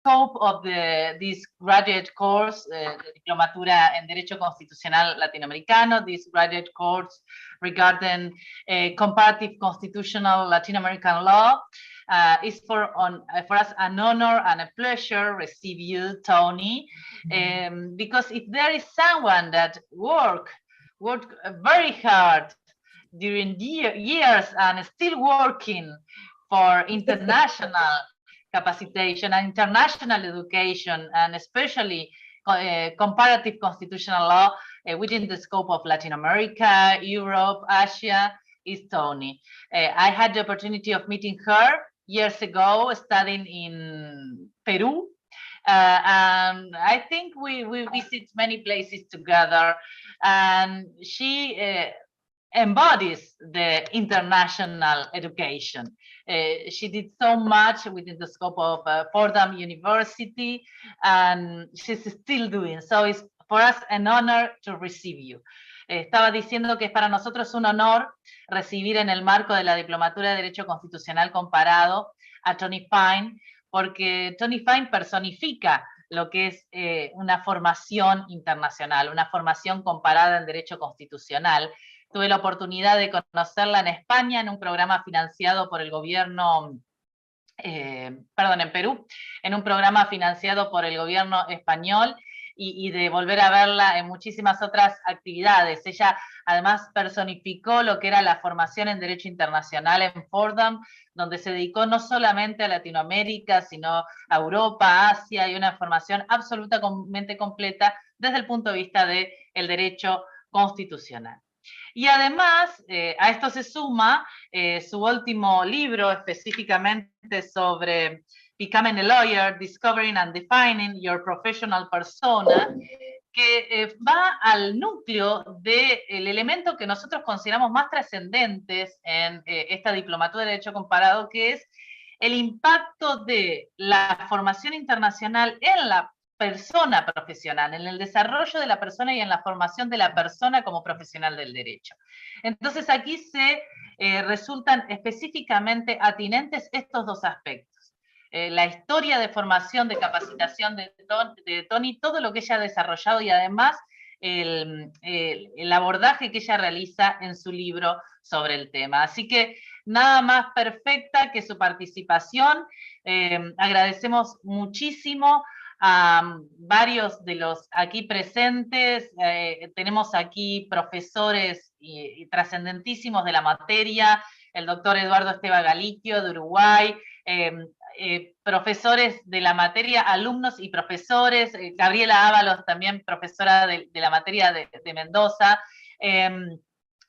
scope of this graduate course, Diplomatura en Derecho Constitucional Latinoamericano, this graduate course regarding comparative constitutional Latin American law, is for us an honor and a pleasure receive you, Tony, because if there is someone that worked very hard during years and still working for international capacitation and international education, and especially comparative constitutional law within the scope of Latin America, Europe, Asia, is Tony. I had the opportunity of meeting her years ago, studying in Peru, and I think we visit many places together, and she embodies the international education. She did so much within the scope of Fordham University, and she's still doing. So it's for us an honor to receive you. Estaba diciendo que es para nosotros un honor recibir en el marco de la Diplomatura de Derecho Constitucional Comparado a Tony Fine, porque Tony Fine personifica lo que es una formación internacional, una formación comparada en Derecho Constitucional. Tuve la oportunidad de conocerla en España en un programa financiado por el gobierno, en Perú, en un programa financiado por el gobierno español y de volver a verla en muchísimas otras actividades. Ella además personificó lo que era la formación en Derecho Internacional en Fordham, donde se dedicó no solamente a Latinoamérica, sino a Europa, Asia, y una formación absolutamente completa desde el punto de vista del derecho constitucional. Y además, a esto se suma su último libro específicamente sobre Becoming a Lawyer, Discovering and Defining Your Professional Persona, que va al núcleo del elemento que nosotros consideramos más trascendentes en esta diplomatura de Derecho Comparado, que es el impacto de la formación internacional en la persona profesional, en el desarrollo de la persona y en la formación de la persona como profesional del derecho. Entonces aquí se resultan específicamente atinentes estos dos aspectos. La historia de formación, de capacitación de Tony, todo lo que ella ha desarrollado y además el abordaje que ella realiza en su libro sobre el tema. Así que nada más perfecta que su participación. Agradecemos muchísimo a varios de los aquí presentes. Tenemos aquí profesores trascendentísimos de la materia, el doctor Eduardo Esteva Galiquio de Uruguay, profesores de la materia, alumnos y profesores, Gabriela Ábalos también profesora de la materia de Mendoza,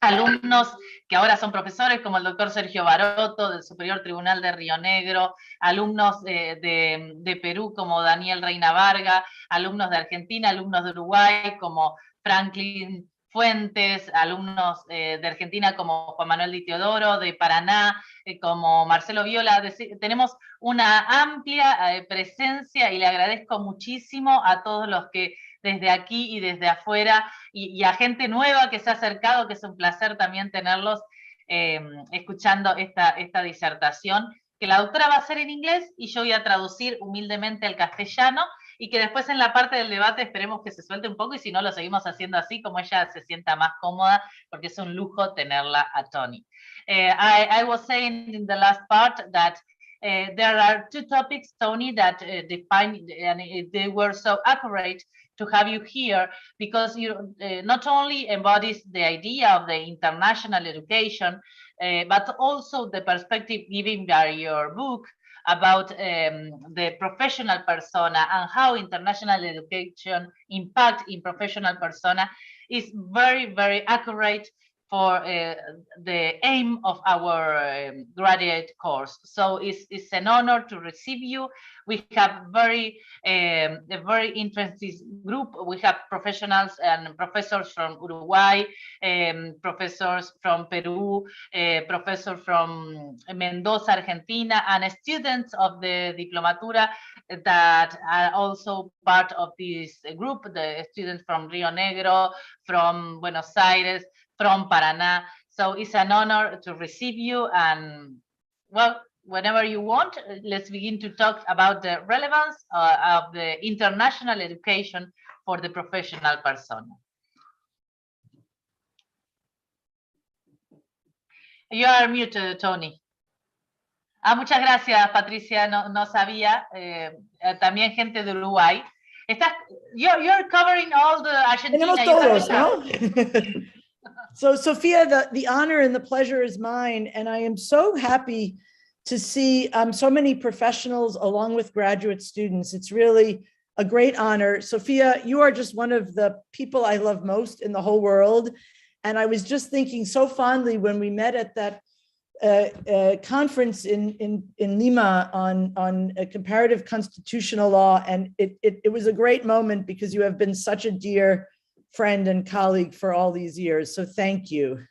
alumnos que ahora son profesores como el doctor Sergio Baroto del Superior Tribunal de Río Negro, alumnos de Perú como Daniel Reina Varga, alumnos de Argentina, alumnos de Uruguay como Franklin Fuentes, alumnos de Argentina como Juan Manuel Di Teodoro, de Paraná como Marcelo Viola. Tenemos una amplia presencia y le agradezco muchísimo a todos los que desde aquí y desde afuera y a gente nueva que se ha acercado, que es un placer también tenerlos escuchando esta disertación, que la doctora va a hacer en inglés y yo voy a traducir humildemente al castellano, y que después en la parte del debate esperemos que se suelte un poco, y si no lo seguimos haciendo así, como ella se sienta más cómoda, porque es un lujo tenerla a Tony. I was saying in the last part that there are two topics, Tony, that define, and they were so accurate to have you here, because you not only embodies the idea of the international education, but also the perspective given by your book about the professional persona and how international education impact in professional persona is very, very accurate for the aim of our graduate course. So it's an honor to receive you. We have a very interesting group. We have professionals and professors from Uruguay, professors from Peru, professors from Mendoza, Argentina, and students of the Diplomatura that are also part of this group, the students from Rio Negro, from Buenos Aires, from Paraná. So it's an honor to receive you, and well, whenever you want, let's begin to talk about the relevance of the international education for the professional persona. You are muted, Tony. Muchas gracias, Patricia. No sabía. También gente de Uruguay. You're covering all the Argentina. Todos, ¿no? So, Sophia, the honor and the pleasure is mine, and I am so happy to see so many professionals along with graduate students. It's really a great honor. Sophia, you are just one of the people I love most in the whole world. And I was just thinking so fondly when we met at that conference in Lima on comparative constitutional law. And it was a great moment because you have been such a dear friend and colleague for all these years. So thank you.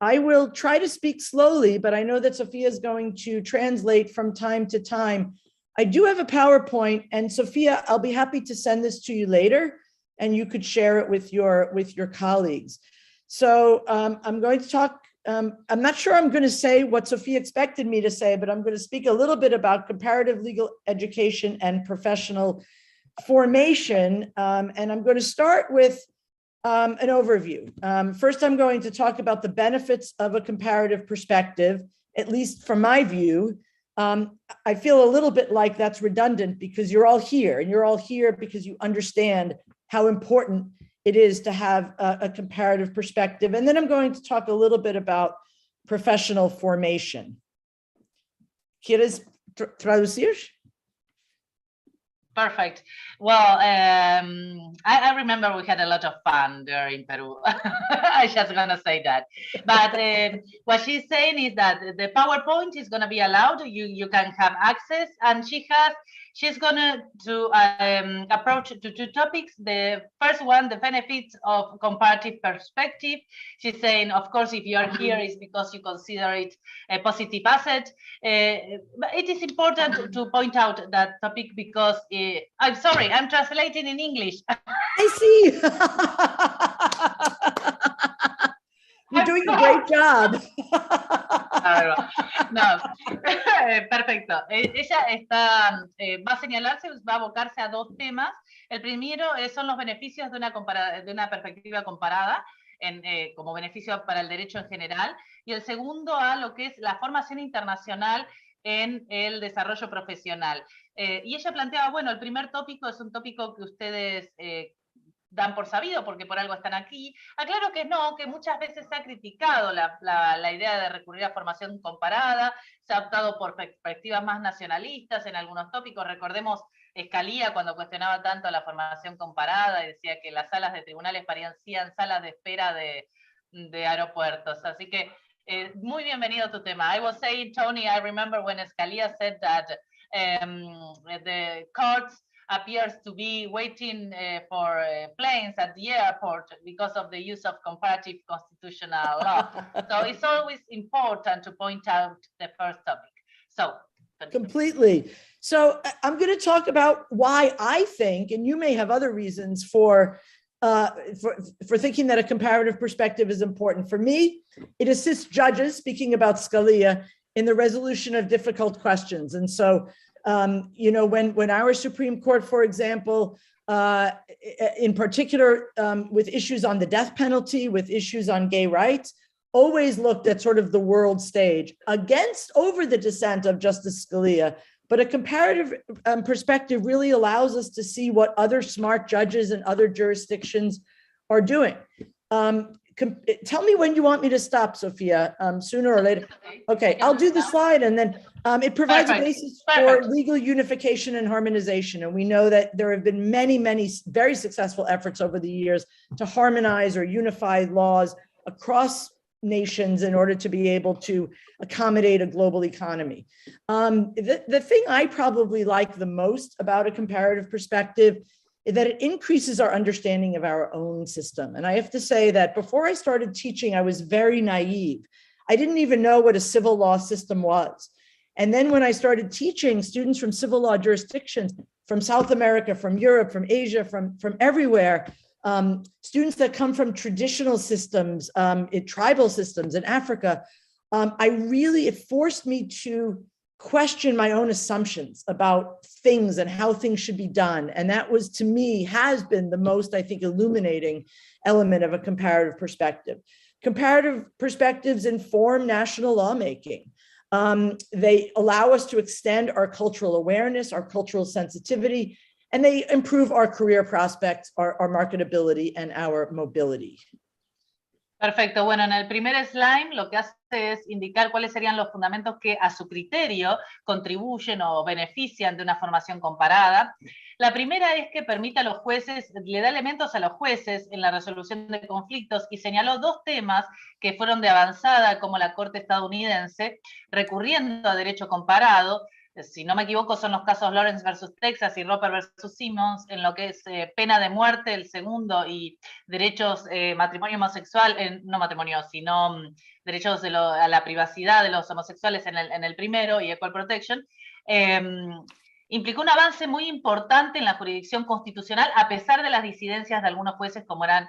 I will try to speak slowly, but I know that Sophia is going to translate from time to time. I do have a PowerPoint, and Sophia, I'll be happy to send this to you later, and you could share it with your colleagues. So I'm going to talk, I'm not sure I'm going to say what Sophia expected me to say, but I'm going to speak a little bit about comparative legal education and professional formation. And I'm going to start with an overview. First, I'm going to talk about the benefits of a comparative perspective, at least from my view. I feel a little bit like that's redundant because you're all here, and you're all here because you understand how important it is to have a comparative perspective. And then I'm going to talk a little bit about professional formation. ¿Quieres traducir? Perfect. Well, I remember we had a lot of fun there in Peru. I just gonna say that. But what she's saying is that the PowerPoint is gonna be allowed. You can have access, and she's gonna approach to two topics. The first one, the benefits of comparative perspective. She's saying, of course, if you are here, it's because you consider it a positive asset. But it is important to point out that topic because I'm sorry, I'm translating in English. I see. You're doing a great job. No, perfecto. Ella va a señalarse, va a abocarse a dos temas. El primero son los beneficios de una perspectiva comparada como beneficio para el derecho en general, y el segundo a lo que es la formación internacional en el desarrollo profesional. Y ella planteaba, bueno, el primer tópico es un tópico que ustedes dan por sabido porque por algo están aquí. Aclaro que no, que muchas veces se ha criticado la idea de recurrir a formación comparada, se ha optado por perspectivas más nacionalistas en algunos tópicos. Recordemos Scalia cuando cuestionaba tanto la formación comparada y decía que las salas de tribunales parecían salas de espera de aeropuertos. Así que muy bienvenido tu tema. I was saying, Tony, I remember when Scalia said that the courts appears to be waiting for planes at the airport because of the use of comparative constitutional law. So it's always important to point out the first topic. So completely. So I'm going to talk about why I think, and you may have other reasons for thinking that a comparative perspective is important. For me, it assists judges, speaking about Scalia, in the resolution of difficult questions. And so, you know, when our Supreme Court, for example, in particular, with issues on the death penalty, with issues on gay rights, always looked at sort of the world stage over the dissent of Justice Scalia. But a comparative perspective really allows us to see what other smart judges and other jurisdictions are doing. Tell me when you want me to stop, Sophia, sooner or later. Okay, I'll do the slide, and then it provides a basis for legal unification and harmonization. And we know that there have been many, many very successful efforts over the years to harmonize or unify laws across nations in order to be able to accommodate a global economy. The thing I probably like the most about a comparative perspective is that it increases our understanding of our own system. And I have to say that before I started teaching, I was very naive. I didn't even know what a civil law system was. And then when I started teaching students from civil law jurisdictions, from South America, from Europe, from Asia, from everywhere, students that come from traditional systems, tribal systems in Africa, it forced me to question my own assumptions about things and how things should be done. And that was, to me, has been the most, I think, illuminating element of a comparative perspective. Comparative perspectives inform national lawmaking. They allow us to extend our cultural awareness, our cultural sensitivity, and they improve our career prospects, our marketability, and our mobility. Perfecto. Bueno, en el primer slide lo que hace es indicar cuáles serían los fundamentos que a su criterio contribuyen o benefician de una formación comparada. La primera es que permite a los jueces, le da elementos a los jueces en la resolución de conflictos y señaló dos temas que fueron de avanzada como la Corte estadounidense, recurriendo a derecho comparado. Si no me equivoco, son los casos Lawrence versus Texas y Roper versus Simmons, en lo que es pena de muerte, el segundo, y derechos, matrimonio homosexual, no matrimonio, sino derechos a la privacidad de los homosexuales en el primero, y Equal Protection, implicó un avance muy importante en la jurisdicción constitucional, a pesar de las disidencias de algunos jueces, como eran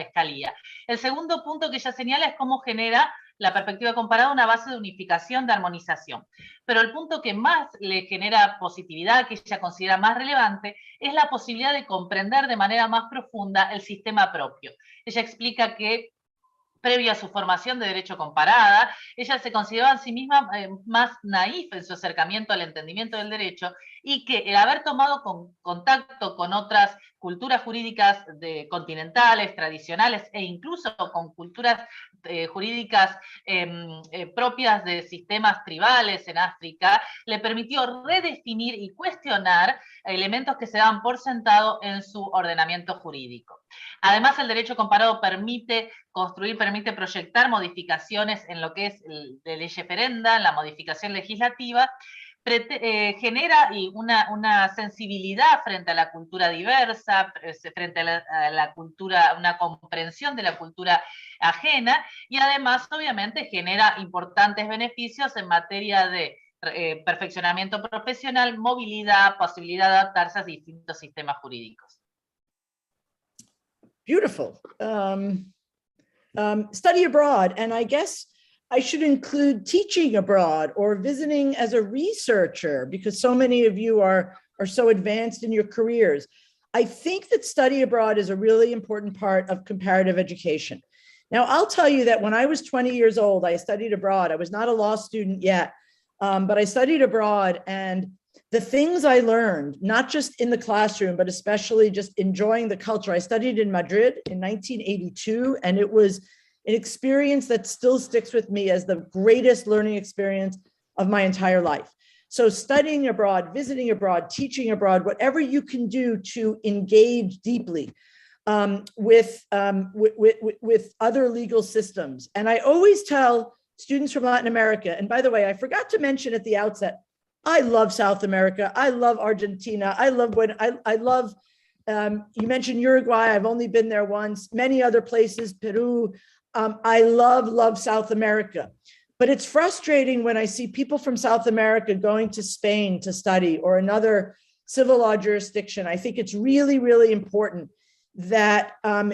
Scalia. El segundo punto que ella señala es cómo genera la perspectiva comparada una base de unificación, de armonización. Pero el punto que más le genera positividad, que ella considera más relevante, es la posibilidad de comprender de manera más profunda el sistema propio. Ella explica que previo a su formación de derecho comparada, ella se consideraba a sí misma más naif en su acercamiento al entendimiento del derecho, y que el haber tomado contacto con otras culturas jurídicas continentales, tradicionales, e incluso con culturas jurídicas propias de sistemas tribales en África, le permitió redefinir y cuestionar elementos que se daban por sentado en su ordenamiento jurídico. Además, el derecho comparado permite proyectar modificaciones en lo que es de ley ferenda, en la modificación legislativa, genera una sensibilidad frente a la cultura diversa, frente a la cultura, una comprensión de la cultura ajena, y además, obviamente, genera importantes beneficios en materia de perfeccionamiento profesional, movilidad, posibilidad de adaptarse a distintos sistemas jurídicos. Beautiful. Study abroad, and I guess I should include teaching abroad or visiting as a researcher, because so many of you are so advanced in your careers. I think that study abroad is a really important part of comparative education. Now, I'll tell you that when I was 20 years old, I studied abroad. I was not a law student yet, but I studied abroad, and the things I learned, not just in the classroom, but especially just enjoying the culture. I studied in Madrid in 1982, and it was an experience that still sticks with me as the greatest learning experience of my entire life. So studying abroad, visiting abroad, teaching abroad, whatever you can do to engage deeply with other legal systems. And I always tell students from Latin America, and by the way, I forgot to mention at the outset, I love South America. I love Argentina. I love you mentioned Uruguay. I've only been there once. Many other places, Peru. I love South America. But it's frustrating when I see people from South America going to Spain to study, or another civil law jurisdiction. I think it's really, really important that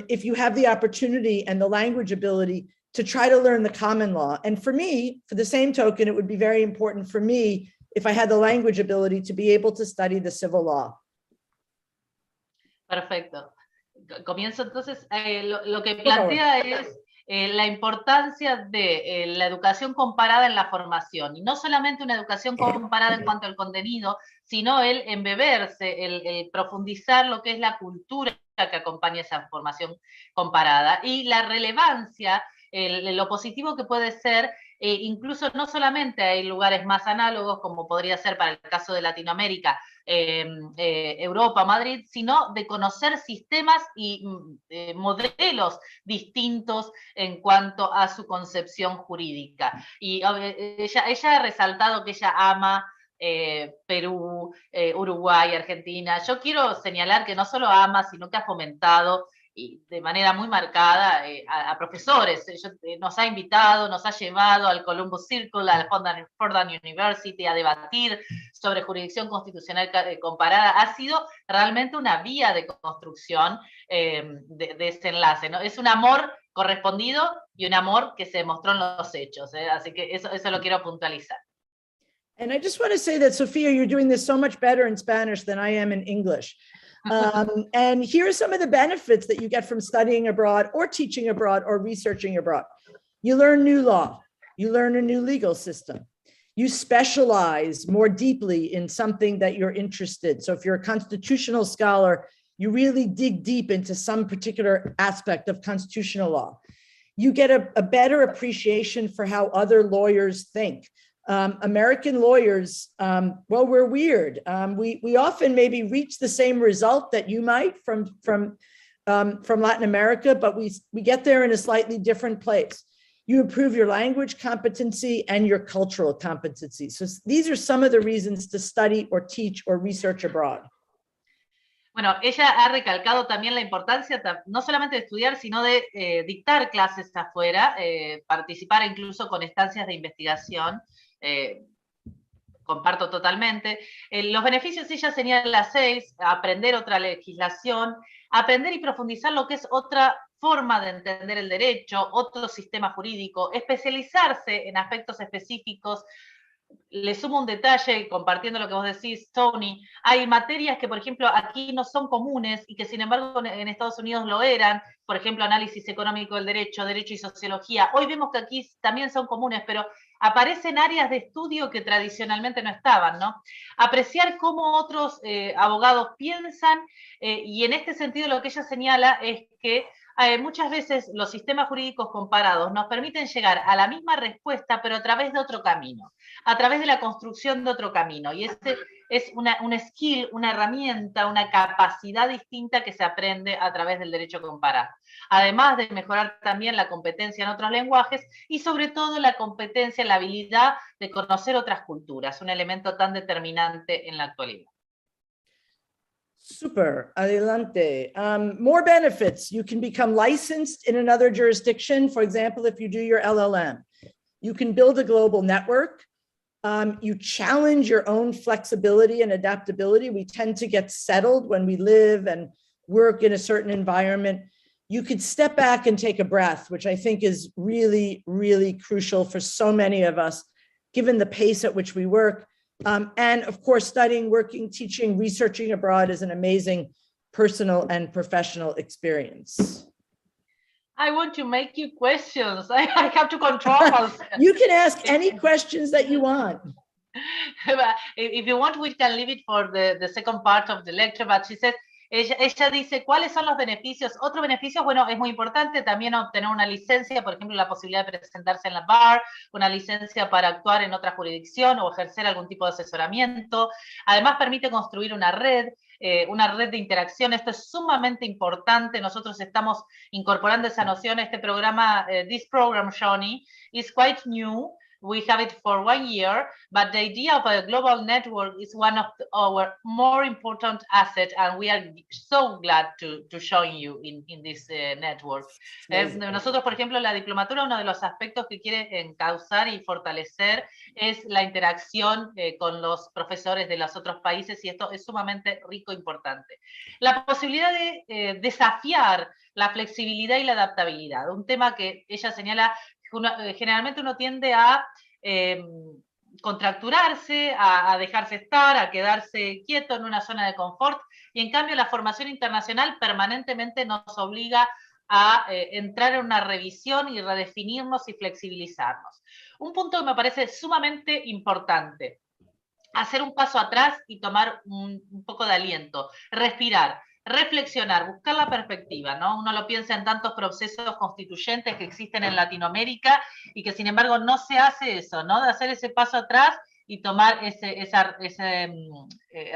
if you have the opportunity and the language ability to try to learn the common law. And for me, for the same token, it would be very important for me if I had the language ability to be able to study the civil law. Perfecto. Comienzo entonces, lo que plantea es la importancia de la educación comparada en la formación, y no solamente una educación comparada en cuanto al contenido, sino el embeberse, el profundizar lo que es la cultura que acompaña esa formación comparada, y la relevancia, lo positivo que puede ser. Incluso no solamente hay lugares más análogos, como podría ser para el caso de Latinoamérica, Europa, Madrid, sino de conocer sistemas y modelos distintos en cuanto a su concepción jurídica. Y ella ha resaltado que ella ama Perú, Uruguay, Argentina. Yo quiero señalar que no solo ama, sino que ha fomentado y de manera muy marcada a profesores. Nos ha invitado, nos ha llevado al Columbus Circle, a la Fordham University, a debatir sobre jurisdicción constitucional comparada. Ha sido realmente una vía de construcción de ese enlace, ¿no? Es un amor correspondido y un amor que se demostró en los hechos, ¿eh? Así que eso lo quiero puntualizar. And I just want to say that, Sophia, you're doing this so much better in Spanish than I am in English. And here are some of the benefits that you get from studying abroad or teaching abroad or researching abroad. You learn new law. You learn a new legal system. You specialize more deeply in something that you're interested. So if you're a constitutional scholar, you really dig deep into some particular aspect of constitutional law. You get a better appreciation for how other lawyers think. American lawyers, well, we're weird. We often maybe reach the same result that you might from Latin America, but we get there in a slightly different place. You improve your language competency and your cultural competency. So these are some of the reasons to study or teach or research abroad. Bueno, ella ha recalcado también la importancia no solamente de estudiar, sino de dictar clases afuera, participar incluso con estancias de investigación. Comparto totalmente. Los beneficios, ella señala 6, aprender otra legislación, aprender y profundizar lo que es otra forma de entender el derecho, otro sistema jurídico, especializarse en aspectos específicos. Le sumo un detalle, compartiendo lo que vos decís, Tony. Hay materias que, por ejemplo, aquí no son comunes y que, sin embargo, en Estados Unidos lo eran. Por ejemplo, análisis económico del derecho, derecho y sociología. Hoy vemos que aquí también son comunes, pero aparecen áreas de estudio que tradicionalmente no estaban, ¿no? Apreciar cómo otros abogados piensan, y en este sentido lo que ella señala es que muchas veces los sistemas jurídicos comparados nos permiten llegar a la misma respuesta, pero a través de otro camino, a través de la construcción de otro camino. Y este es un skill, una herramienta, una capacidad distinta que se aprende a través del derecho comparado. Además de mejorar también la competencia en otros lenguajes y sobre todo la competencia, la habilidad de conocer otras culturas, un elemento tan determinante en la actualidad. Super, adelante. More benefits. You can become licensed in another jurisdiction. For example, if you do your LLM, you can build a global network. You challenge your own flexibility and adaptability. We tend to get settled when we live and work in a certain environment. You could step back and take a breath, which I think is really, really crucial for so many of us, given the pace at which we work. And of course, studying, working, teaching, researching abroad is an amazing personal and professional experience. I want to make you questions. I have to control myself. You can ask any questions that you want. If you want, we can leave it for the second part of the lecture, but she says, ella dice, ¿cuáles son los beneficios? Otro beneficio, bueno, es muy importante también obtener una licencia, por ejemplo, la posibilidad de presentarse en la bar, una licencia para actuar en otra jurisdicción o ejercer algún tipo de asesoramiento. Además, permite construir una red de interacción. Esto es sumamente importante. Nosotros estamos incorporando esa noción. Este programa, this program, Johnny, is quite new. We have it for 1 year, but the idea of a global network is one of our more important assets, and we are so glad to show you in this network. Nosotros, por ejemplo, la diplomatura, uno de los aspectos que quiere encauzar y fortalecer es la interacción con los profesores de los otros países, y esto es sumamente rico e importante. La posibilidad de desafiar la flexibilidad y la adaptabilidad, un tema que ella señala. Generalmente uno tiende a contracturarse, a dejarse estar, a quedarse quieto en una zona de confort, y en cambio la formación internacional permanentemente nos obliga a entrar en una revisión y redefinirnos y flexibilizarnos. Un punto que me parece sumamente importante, hacer un paso atrás y tomar un poco de aliento, respirar. Reflexionar, buscar la perspectiva, ¿no? Uno lo piensa en tantos procesos constituyentes que existen en Latinoamérica y que sin embargo no se hace eso, ¿no? De hacer ese paso atrás y tomar ese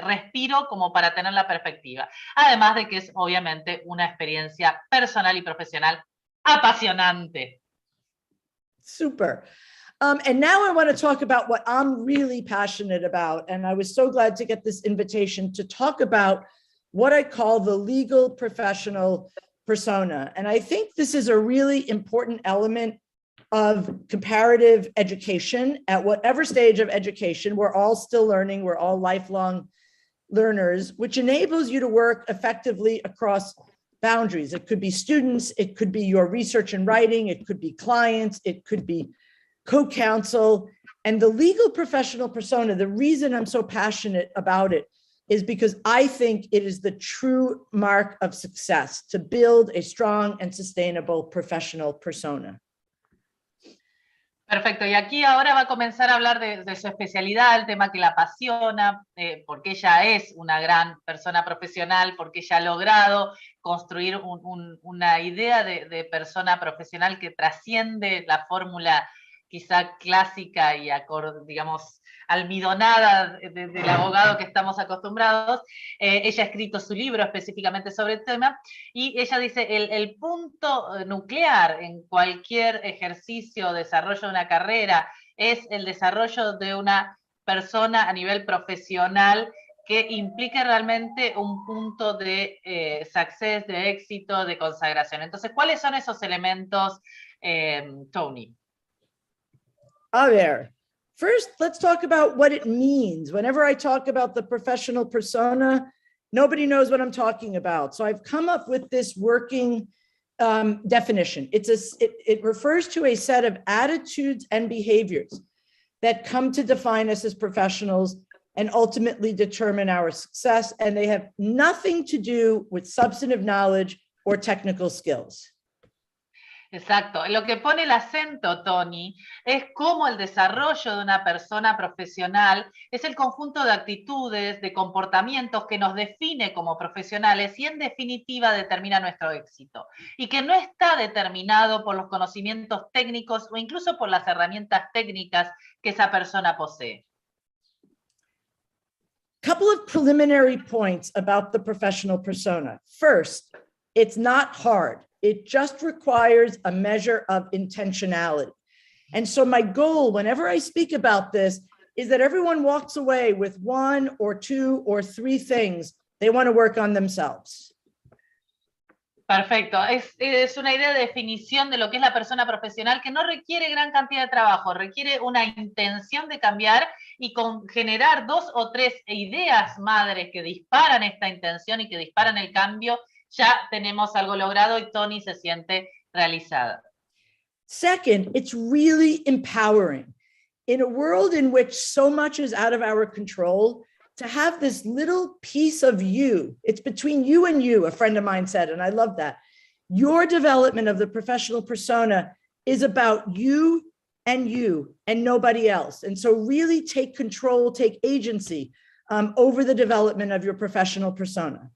respiro como para tener la perspectiva. Además de que es obviamente una experiencia personal y profesional apasionante. Super. And now I want to talk about what I'm really passionate about. And I was so glad to get this invitation to talk about what I call the legal professional persona. And I think this is a really important element of comparative education at whatever stage of education. We're all still learning, we're all lifelong learners, which enables you to work effectively across boundaries. It could be students, it could be your research and writing, it could be clients, it could be co-counsel. And the legal professional persona, the reason I'm so passionate about it is because I think it is the true mark of success to build a strong and sustainable professional persona. Perfecto, y aquí ahora va a comenzar a hablar de su especialidad, el tema que la apasiona, porque ella es una gran persona profesional, porque ella ha logrado construir una idea de persona profesional que trasciende la fórmula quizá clásica y, digamos, almidonada del abogado que estamos acostumbrados. Ella ha escrito su libro específicamente sobre el tema y ella dice el punto nuclear en cualquier ejercicio o desarrollo de una carrera es el desarrollo de una persona a nivel profesional que implique realmente un punto de success, de éxito, de consagración. Entonces, ¿cuáles son esos elementos, Tony? A ver. First, let's talk about what it means. Whenever I talk about the professional persona, nobody knows what I'm talking about. So I've come up with this working definition. It refers to a set of attitudes and behaviors that come to define us as professionals and ultimately determine our success. And they have nothing to do with substantive knowledge or technical skills. Exacto. Lo que pone el acento, Tony, es cómo el desarrollo de una persona profesional es el conjunto de actitudes, de comportamientos que nos define como profesionales y en definitiva determina nuestro éxito. Y que no está determinado por los conocimientos técnicos o incluso por las herramientas técnicas que esa persona posee. Couple of preliminary points about the professional persona. First, it's not hard. It just requires a measure of intentionality. And so my goal, whenever I speak about this, is that everyone walks away with one or two or three things they want to work on themselves. Perfecto. Es una idea de definición de lo que es la persona profesional que no requiere gran cantidad de trabajo, requiere una intención de cambiar y con generar 2 o 3 ideas madres que disparan esta intención y que disparan el cambio, ya tenemos algo logrado y Tony se siente realizada. Second, it's really empowering. In a world in which so much is out of our control, to have this little piece of you, it's between you and you, a friend of mine said, and I love that. Your development of the professional persona is about you and nobody else. And so really take control, take agency over the development of your professional persona.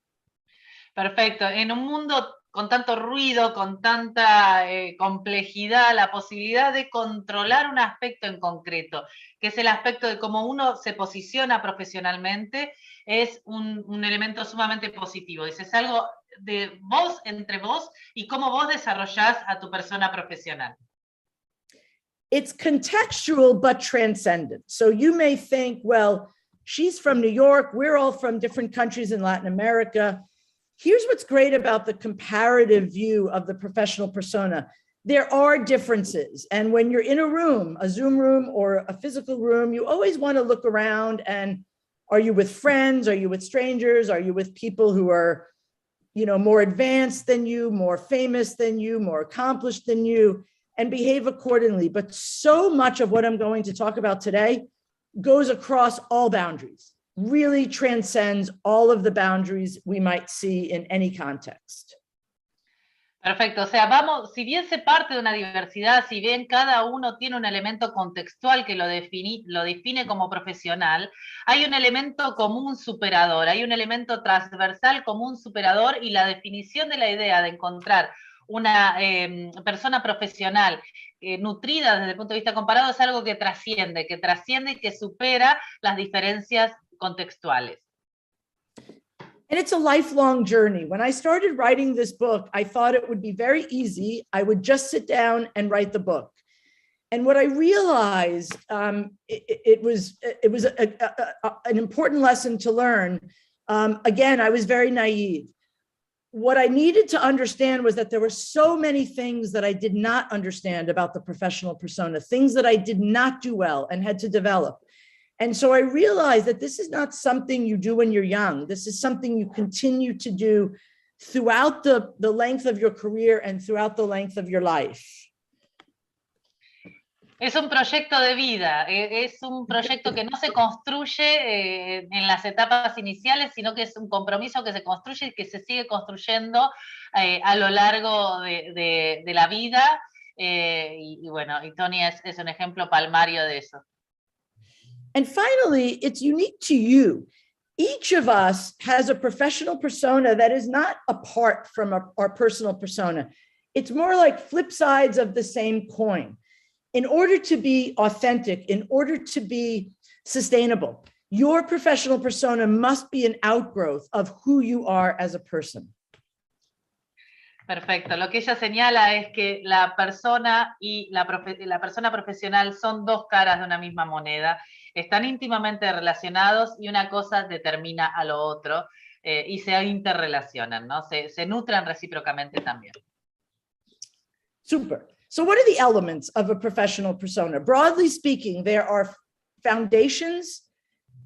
Perfecto. En un mundo con tanto ruido, con tanta complejidad, la posibilidad de controlar un aspecto en concreto, que es el aspecto de cómo uno se posiciona profesionalmente, es un elemento sumamente positivo. Es algo de vos, entre vos, y cómo vos desarrollás a tu persona profesional. It's contextual but transcendent. So you may think, well, she's from New York, we're all from different countries in Latin America. Here's what's great about the comparative view of the professional persona. There are differences. And when you're in a room, a Zoom room or a physical room, you always want to look around and are you with friends? Are you with strangers? Are you with people who are, more advanced than you, more famous than you, more accomplished than you, and behave accordingly. But so much of what I'm going to talk about today goes across all boundaries. Really transcends all of the boundaries we might see in any context. Perfecto, o sea, si bien se parte de una diversidad, si bien cada uno tiene un elemento contextual que lo define como profesional, hay un elemento común superador, hay un elemento transversal común superador y la definición de la idea de encontrar una persona profesional nutrida desde el punto de vista comparado es algo que trasciende y que supera las diferencias contextuales. And it's a lifelong journey. When I started writing this book, I thought it would be very easy. I would just sit down and write the book. And what I realized, it was an important lesson to learn. Again, I was very naive. what I needed to understand was that there were so many things that I did not understand about the professional persona, things that I did not do well and had to develop. And so I realized that this is not something you do when you're young. This is something you continue to do throughout the length of your career and throughout the length of your life. Es un proyecto de vida, es un proyecto que no se construye en las etapas iniciales, sino que es un compromiso que se construye y que se sigue construyendo a lo largo de la vida. Y bueno, y Tony es un ejemplo palmario de eso. And finally, it's unique to you. Each of us has a professional persona that is not apart from our personal persona. It's more like flip sides of the same coin. In order to be authentic, in order to be sustainable, your professional persona must be an outgrowth of who you are as a person. Perfecto. Lo que ella señala es que la persona y la persona profesional son dos caras de una misma moneda. Están íntimamente relacionados y una cosa determina a lo otro y se interrelacionan, ¿no? Se nutren recíprocamente también. Super. So what are the elements of a professional persona? Broadly speaking, there are foundations,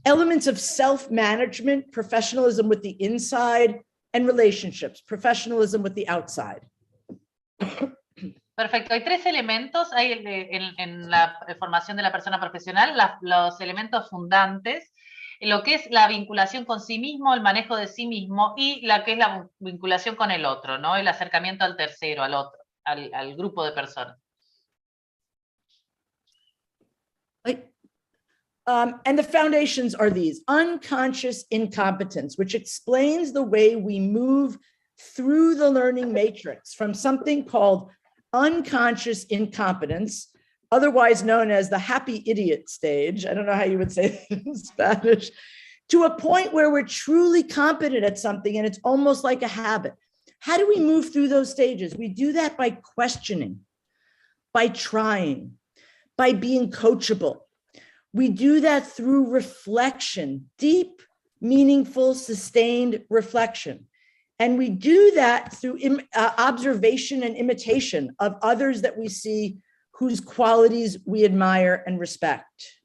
elements of self-management, professionalism with the inside, and relationships, professionalism with the outside. Perfecto. Hay tres elementos en la formación de la persona profesional, los elementos fundantes, lo que es la vinculación con sí mismo, el manejo de sí mismo y la que es la vinculación con el otro, ¿no? El acercamiento al tercero, al otro. Al grupo de personas. And the foundations are these: unconscious incompetence, which explains the way we move through the learning matrix from something called unconscious incompetence, otherwise known as the happy idiot stage. I don't know how you would say it in Spanish, to a point where we're truly competent at something and it's almost like a habit. How do we move through those stages? We do that by questioning, by trying, by being coachable. We do that through reflection, deep, meaningful, sustained reflection. And we do that through observation and imitation of others that we see whose qualities we admire and respect.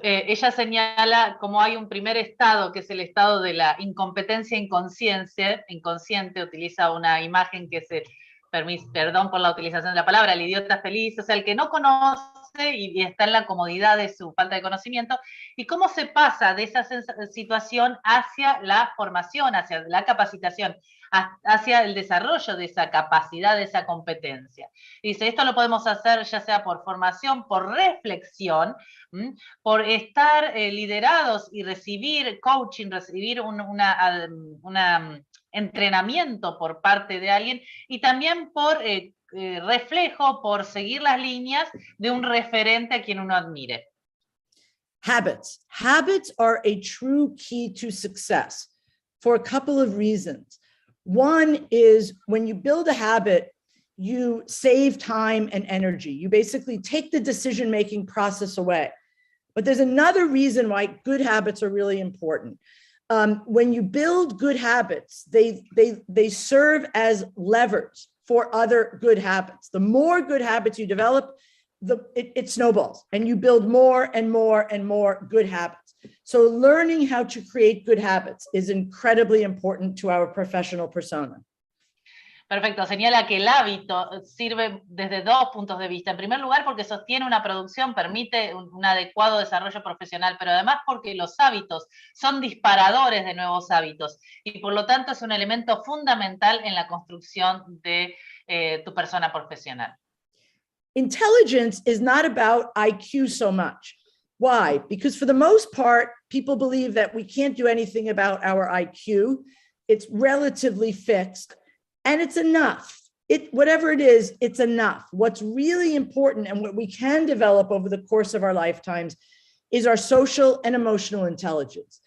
Ella señala cómo hay un primer estado, que es el estado de la incompetencia inconsciente, utiliza una imagen que perdón por la utilización de la palabra, el idiota feliz, o sea, el que no conoce y está en la comodidad de su falta de conocimiento, y cómo se pasa de esa situación hacia la formación, hacia la capacitación, hacia el desarrollo de esa capacidad, de esa competencia. Dice, esto lo podemos hacer ya sea por formación, por reflexión, por estar liderados y recibir coaching, recibir un entrenamiento por parte de alguien y también por reflejo, por seguir las líneas de un referente a quien uno admire. Habits. Habits are a true key to success for a couple of reasons. One is when you build a habit, you save time and energy. You basically take the decision-making process away. But there's another reason why good habits are really important. When you build good habits, they serve as levers for other good habits. The more good habits you develop, it snowballs and you build more and more and more good habits. So learning how to create good habits is incredibly important to our professional persona. Perfecto, señala que el hábito sirve desde dos puntos de vista. En primer lugar, porque sostiene una producción, permite un adecuado desarrollo profesional, pero además porque los hábitos son disparadores de nuevos hábitos y por lo tanto es un elemento fundamental en la construcción de tu persona profesional. Intelligence is not about IQ so much. Why? Because for the most part, people believe that we can't do anything about our IQ. It's relatively fixed. And it's enough. Whatever it is, it's enough. What's really important and what we can develop over the course of our lifetimes is our social and emotional intelligence.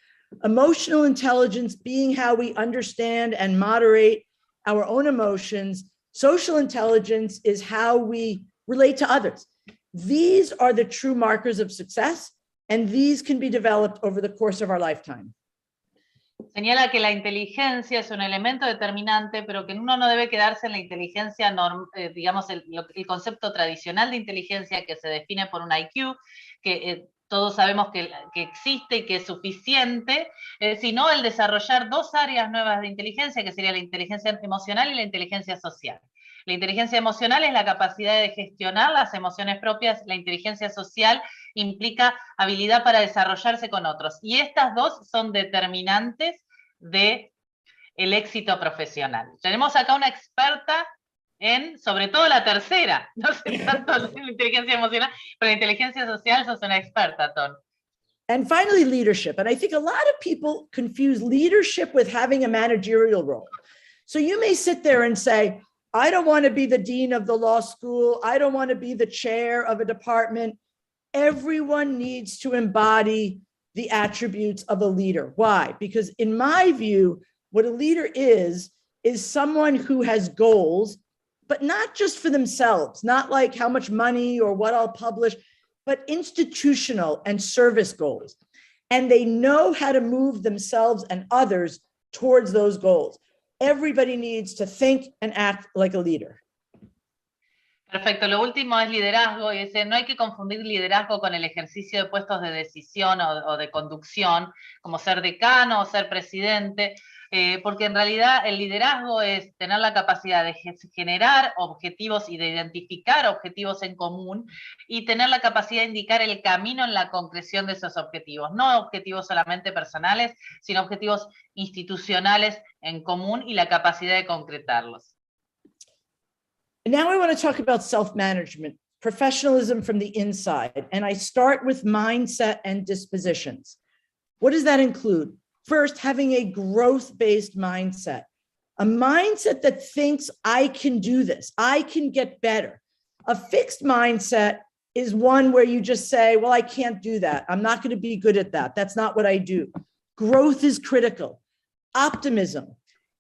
Emotional intelligence being how we understand and moderate our own emotions. Social intelligence is how we relate to others. These are the true markers of success, and these can be developed over the course of our lifetime. Señala que la inteligencia es un elemento determinante, pero que uno no debe quedarse en la inteligencia, digamos, el concepto tradicional de inteligencia que se define por un IQ, que todos sabemos que existe y que es suficiente, sino el desarrollar dos áreas nuevas de inteligencia, que sería la inteligencia emocional y la inteligencia social. La inteligencia emocional es la capacidad de gestionar las emociones propias, la inteligencia social implica habilidad para desarrollarse con otros. Y estas dos son determinantes del éxito profesional. Tenemos acá una experta en, sobre todo la tercera, no sé tanto en la inteligencia emocional, pero la inteligencia social sos una experta, Ton. And finally, leadership. And I think a lot of people confuse leadership with having a managerial role. So you may sit there and say, I don't want to be the dean of the law school. I don't want to be the chair of a department. Everyone needs to embody the attributes of a leader. Why? Because in my view, what a leader is someone who has goals, but not just for themselves, not like how much money or what I'll publish, but institutional and service goals. And they know how to move themselves and others towards those goals. Everybody needs to think and act like a leader. Perfecto, lo último es liderazgo, y dice, no hay que confundir liderazgo con el ejercicio de puestos de decisión o de conducción, como ser decano o ser presidente, porque en realidad el liderazgo es tener la capacidad de generar objetivos y de identificar objetivos en común, y tener la capacidad de indicar el camino en la concreción de esos objetivos, no objetivos solamente personales, sino objetivos institucionales en común y la capacidad de concretarlos. Now I want to talk about self-management, professionalism from the inside. And I start with mindset and dispositions. What does that include? First, having a growth-based mindset, a mindset that thinks I can do this, I can get better. A fixed mindset is one where you just say, well, I can't do that. I'm not going to be good at that. That's not what I do. Growth is critical. Optimism.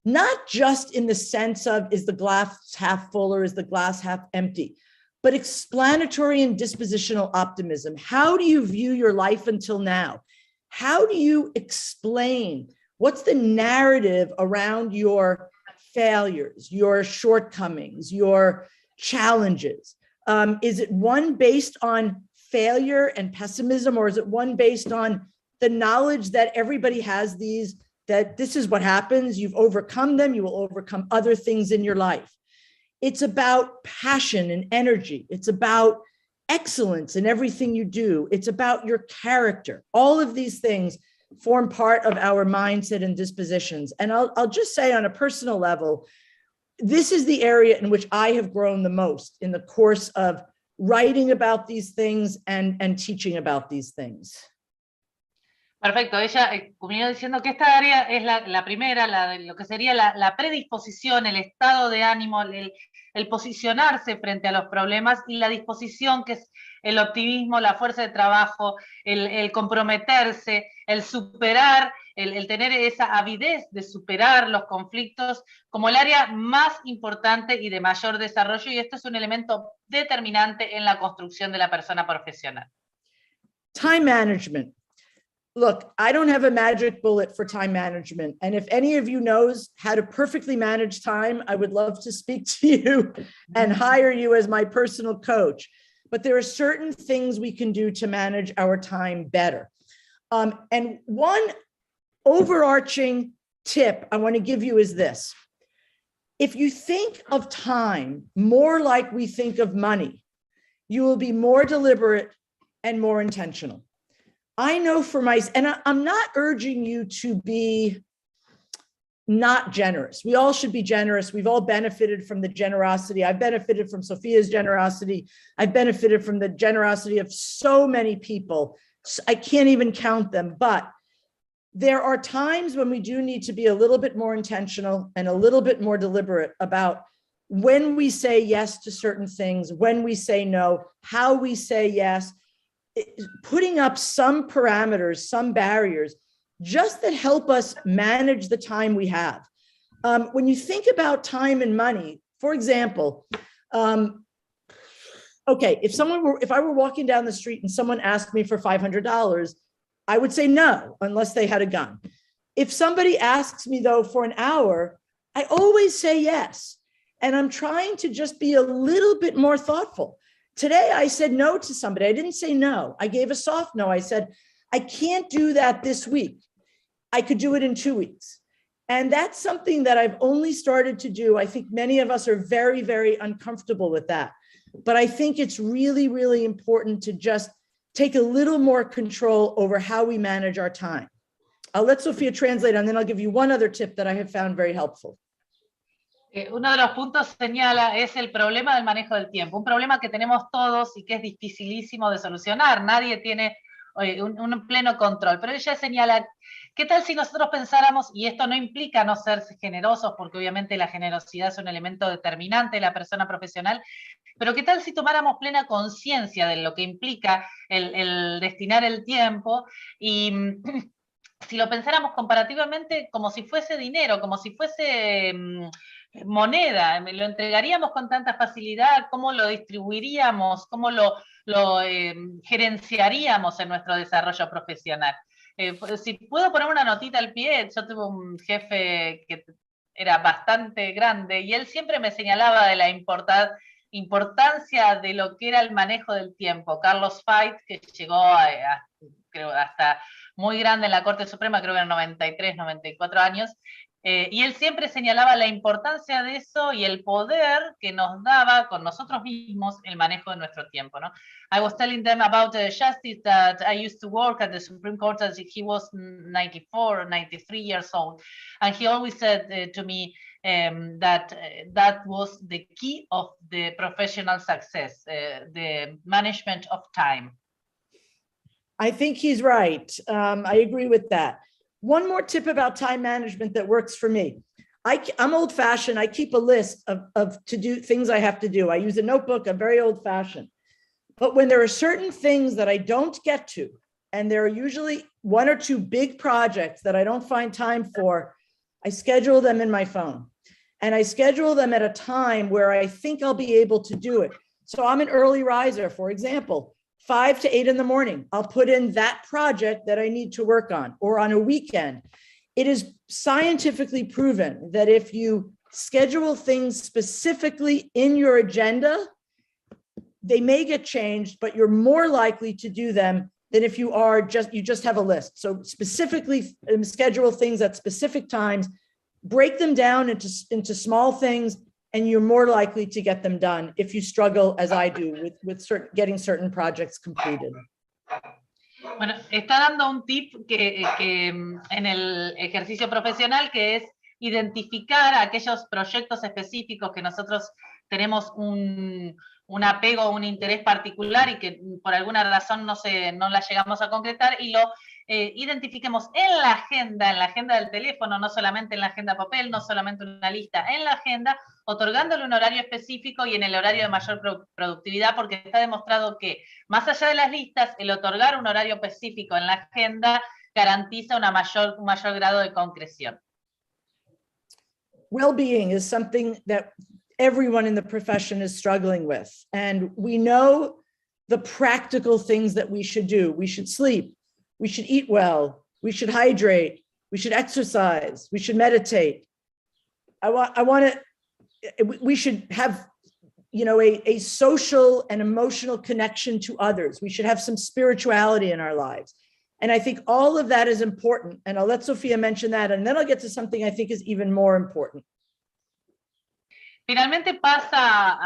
Not just in the sense of, is the glass half full or is the glass half empty, but explanatory and dispositional optimism. How do you view your life until now? How do you explain what's the narrative around your failures, your shortcomings, your challenges? Is it one based on failure and pessimism, or is it one based on the knowledge that everybody has these, that this is what happens, you've overcome them, you will overcome other things in your life? It's about passion and energy. It's about excellence in everything you do. It's about your character. All of these things form part of our mindset and dispositions. And I'll just say on a personal level, this is the area in which I have grown the most in the course of writing about these things and teaching about these things. Perfecto, ella culminó diciendo que esta área es la primera, la de lo que sería la predisposición, el estado de ánimo, el posicionarse frente a los problemas, y la disposición, que es el optimismo, la fuerza de trabajo, el comprometerse, el superar, el tener esa avidez de superar los conflictos como el área más importante y de mayor desarrollo, y esto es un elemento determinante en la construcción de la persona profesional. Time management. Look, I don't have a magic bullet for time management. And if any of you knows how to perfectly manage time, I would love to speak to you and hire you as my personal coach. But there are certain things we can do to manage our time better. And one overarching tip I want to give you is this. If you think of time more like we think of money, you will be more deliberate and more intentional. I know for myself, and I'm not urging you to be not generous. We all should be generous. We've all benefited from the generosity. I've benefited from Sophia's generosity. I've benefited from the generosity of so many people. I can't even count them, but there are times when we do need to be a little bit more intentional and a little bit more deliberate about when we say yes to certain things, when we say no, how we say yes, putting up some parameters, some barriers, just that help us manage the time we have. When you think about time and money, for example, okay, if I were walking down the street and someone asked me for $500, I would say no, unless they had a gun. If somebody asks me though for an hour, I always say yes. And I'm trying to just be a little bit more thoughtful. Today, I said no to somebody. I didn't say no. I gave a soft no. I said, I can't do that this week. I could do it in 2 weeks. And that's something that I've only started to do. I think many of us are very, very uncomfortable with that. But I think it's really, really important to just take a little more control over how we manage our time. I'll let Sophia translate, and then I'll give you one other tip that I have found very helpful. Uno de los puntos señala es el problema del manejo del tiempo, un problema que tenemos todos y que es dificilísimo de solucionar. Nadie tiene un pleno control, pero ella señala, ¿qué tal si nosotros pensáramos, y esto no implica no ser generosos, porque obviamente la generosidad es un elemento determinante de la persona profesional, pero qué tal si tomáramos plena conciencia de lo que implica el destinar el tiempo y si lo pensáramos comparativamente como si fuese dinero, como si fuese moneda, lo entregaríamos con tanta facilidad, cómo lo distribuiríamos, cómo lo gerenciaríamos en nuestro desarrollo profesional. Si puedo poner una notita al pie, yo tuve un jefe que era bastante grande y él siempre me señalaba de la importancia de lo que era el manejo del tiempo. Carlos Fait, que llegó creo hasta muy grande en la Corte Suprema, creo que en 93, 94 años, y él siempre señalaba la importancia de eso y el poder que nos daba con nosotros mismos el manejo de nuestro tiempo, ¿no? I was telling them about the justice that I used to work at the Supreme Court as he was 94 or 93 years old, and he always said to me that was the key of the professional success, the management of time. I think he's right. I agree with that. One more tip about time management that works for me. I'm old-fashioned. I keep a list of to-do things I have to do. I use a notebook. I'm very old-fashioned. But when there are certain things that I don't get to, and there are usually 1 or 2 big projects that I don't find time for, I schedule them in my phone. And I schedule them at a time where I think I'll be able to do it. So I'm an early riser, for example. 5 to 8 in the morning, I'll put in that project that I need to work on, or on a weekend. It is scientifically proven that if you schedule things specifically in your agenda, they may get changed, but you're more likely to do them than if you just have a list. So specifically schedule things at specific times, break them down into small things, and you're more likely to get them done if you struggle, as I do, with getting certain projects completed. Bueno, está dando un tip que en el ejercicio profesional, que es identificar aquellos proyectos específicos que nosotros tenemos un apego, un interés particular y que por alguna razón no la llegamos a concretar, y lo identifiquemos en la agenda del teléfono, no solamente en la agenda papel, no solamente una lista, en la agenda, otorgándole un horario específico y en el horario de mayor productividad, porque está demostrado que, más allá de las listas, el otorgar un horario específico en la agenda garantiza un mayor grado de concreción. Well-being is something that everyone in the profession is struggling with. And we know the practical things that we should do. We should sleep. We should eat well. We should hydrate. We should exercise. We should meditate. We should have, a social and emotional connection to others. We should have some spirituality in our lives. And I think all of that is important. And I'll let Sophia mention that. And then I'll get to something I think is even more important. Finalmente pasa,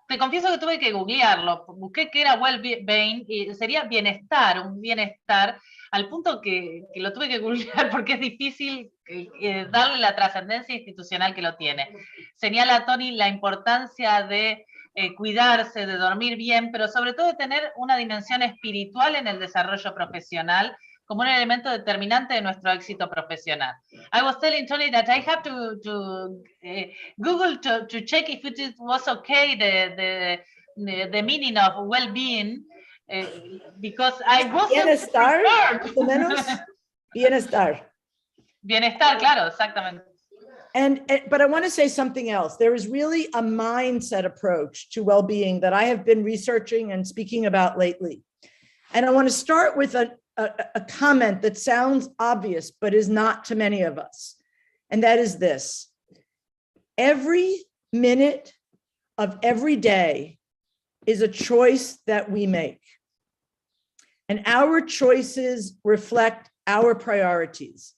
te confieso que tuve que googlearlo, busqué qué era well-being y sería un bienestar, al punto que lo tuve que googlear porque es difícil darle la trascendencia institucional que lo tiene. Señala Tony la importancia de cuidarse, de dormir bien, pero sobre todo de tener una dimensión espiritual en el desarrollo profesional como un elemento determinante de nuestro éxito profesional. I was telling Tony that I have to Google to check if it was okay, the meaning of well-being, because I wasn't prepared. Bienestar. Bienestar, claro, exactamente. But I want to say something else. There is really a mindset approach to well-being that I have been researching and speaking about lately. And I want to start with a comment that sounds obvious, but is not to many of us. And that is this: every minute of every day is a choice that we make. And our choices reflect our priorities.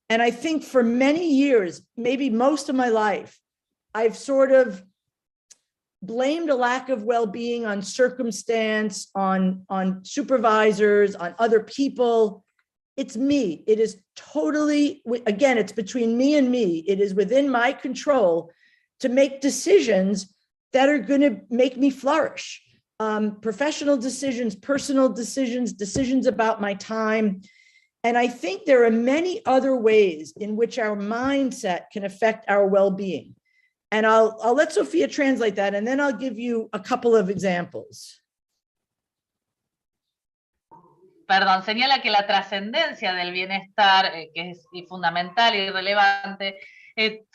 And I think for many years, maybe most of my life, I've sort of blamed a lack of well-being on circumstance, on supervisors, on other people. It's me. It is totally, again, it's between me and me. It is within my control to make decisions that are going to make me flourish. Professional decisions, personal decisions, decisions about my time. And I think there are many other ways in which our mindset can affect our well-being. And I'll let Sophia translate that, and then I'll give you a couple of examples. Perdón, señala que la trascendencia del bienestar, que es fundamental y relevante,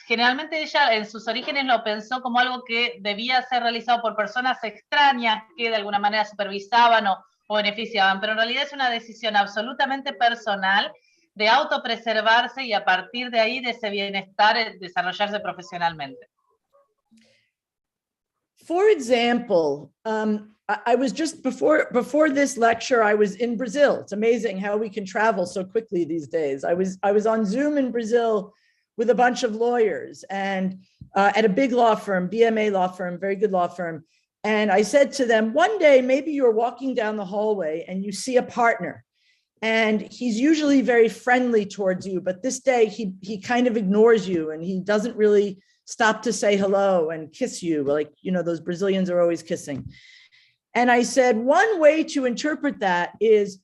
generalmente ella en sus orígenes lo pensó como algo que debía ser realizado por personas extrañas que de alguna manera supervisaban o beneficiaban, pero en realidad es una decisión absolutamente personal de autopreservarse y a partir de ahí, de ese bienestar, desarrollarse profesionalmente. For example, I was just before this lecture, I was in Brazil. It's amazing how we can travel so quickly these days. I was on Zoom in Brazil with a bunch of lawyers and at a big law firm, BMA law firm, very good law firm. And I said to them, one day, maybe you're walking down the hallway and you see a partner and he's usually very friendly towards you, but this day he kind of ignores you and he doesn't really stop to say hello and kiss you. Like, you know, those Brazilians are always kissing. And I said, one way to interpret that is,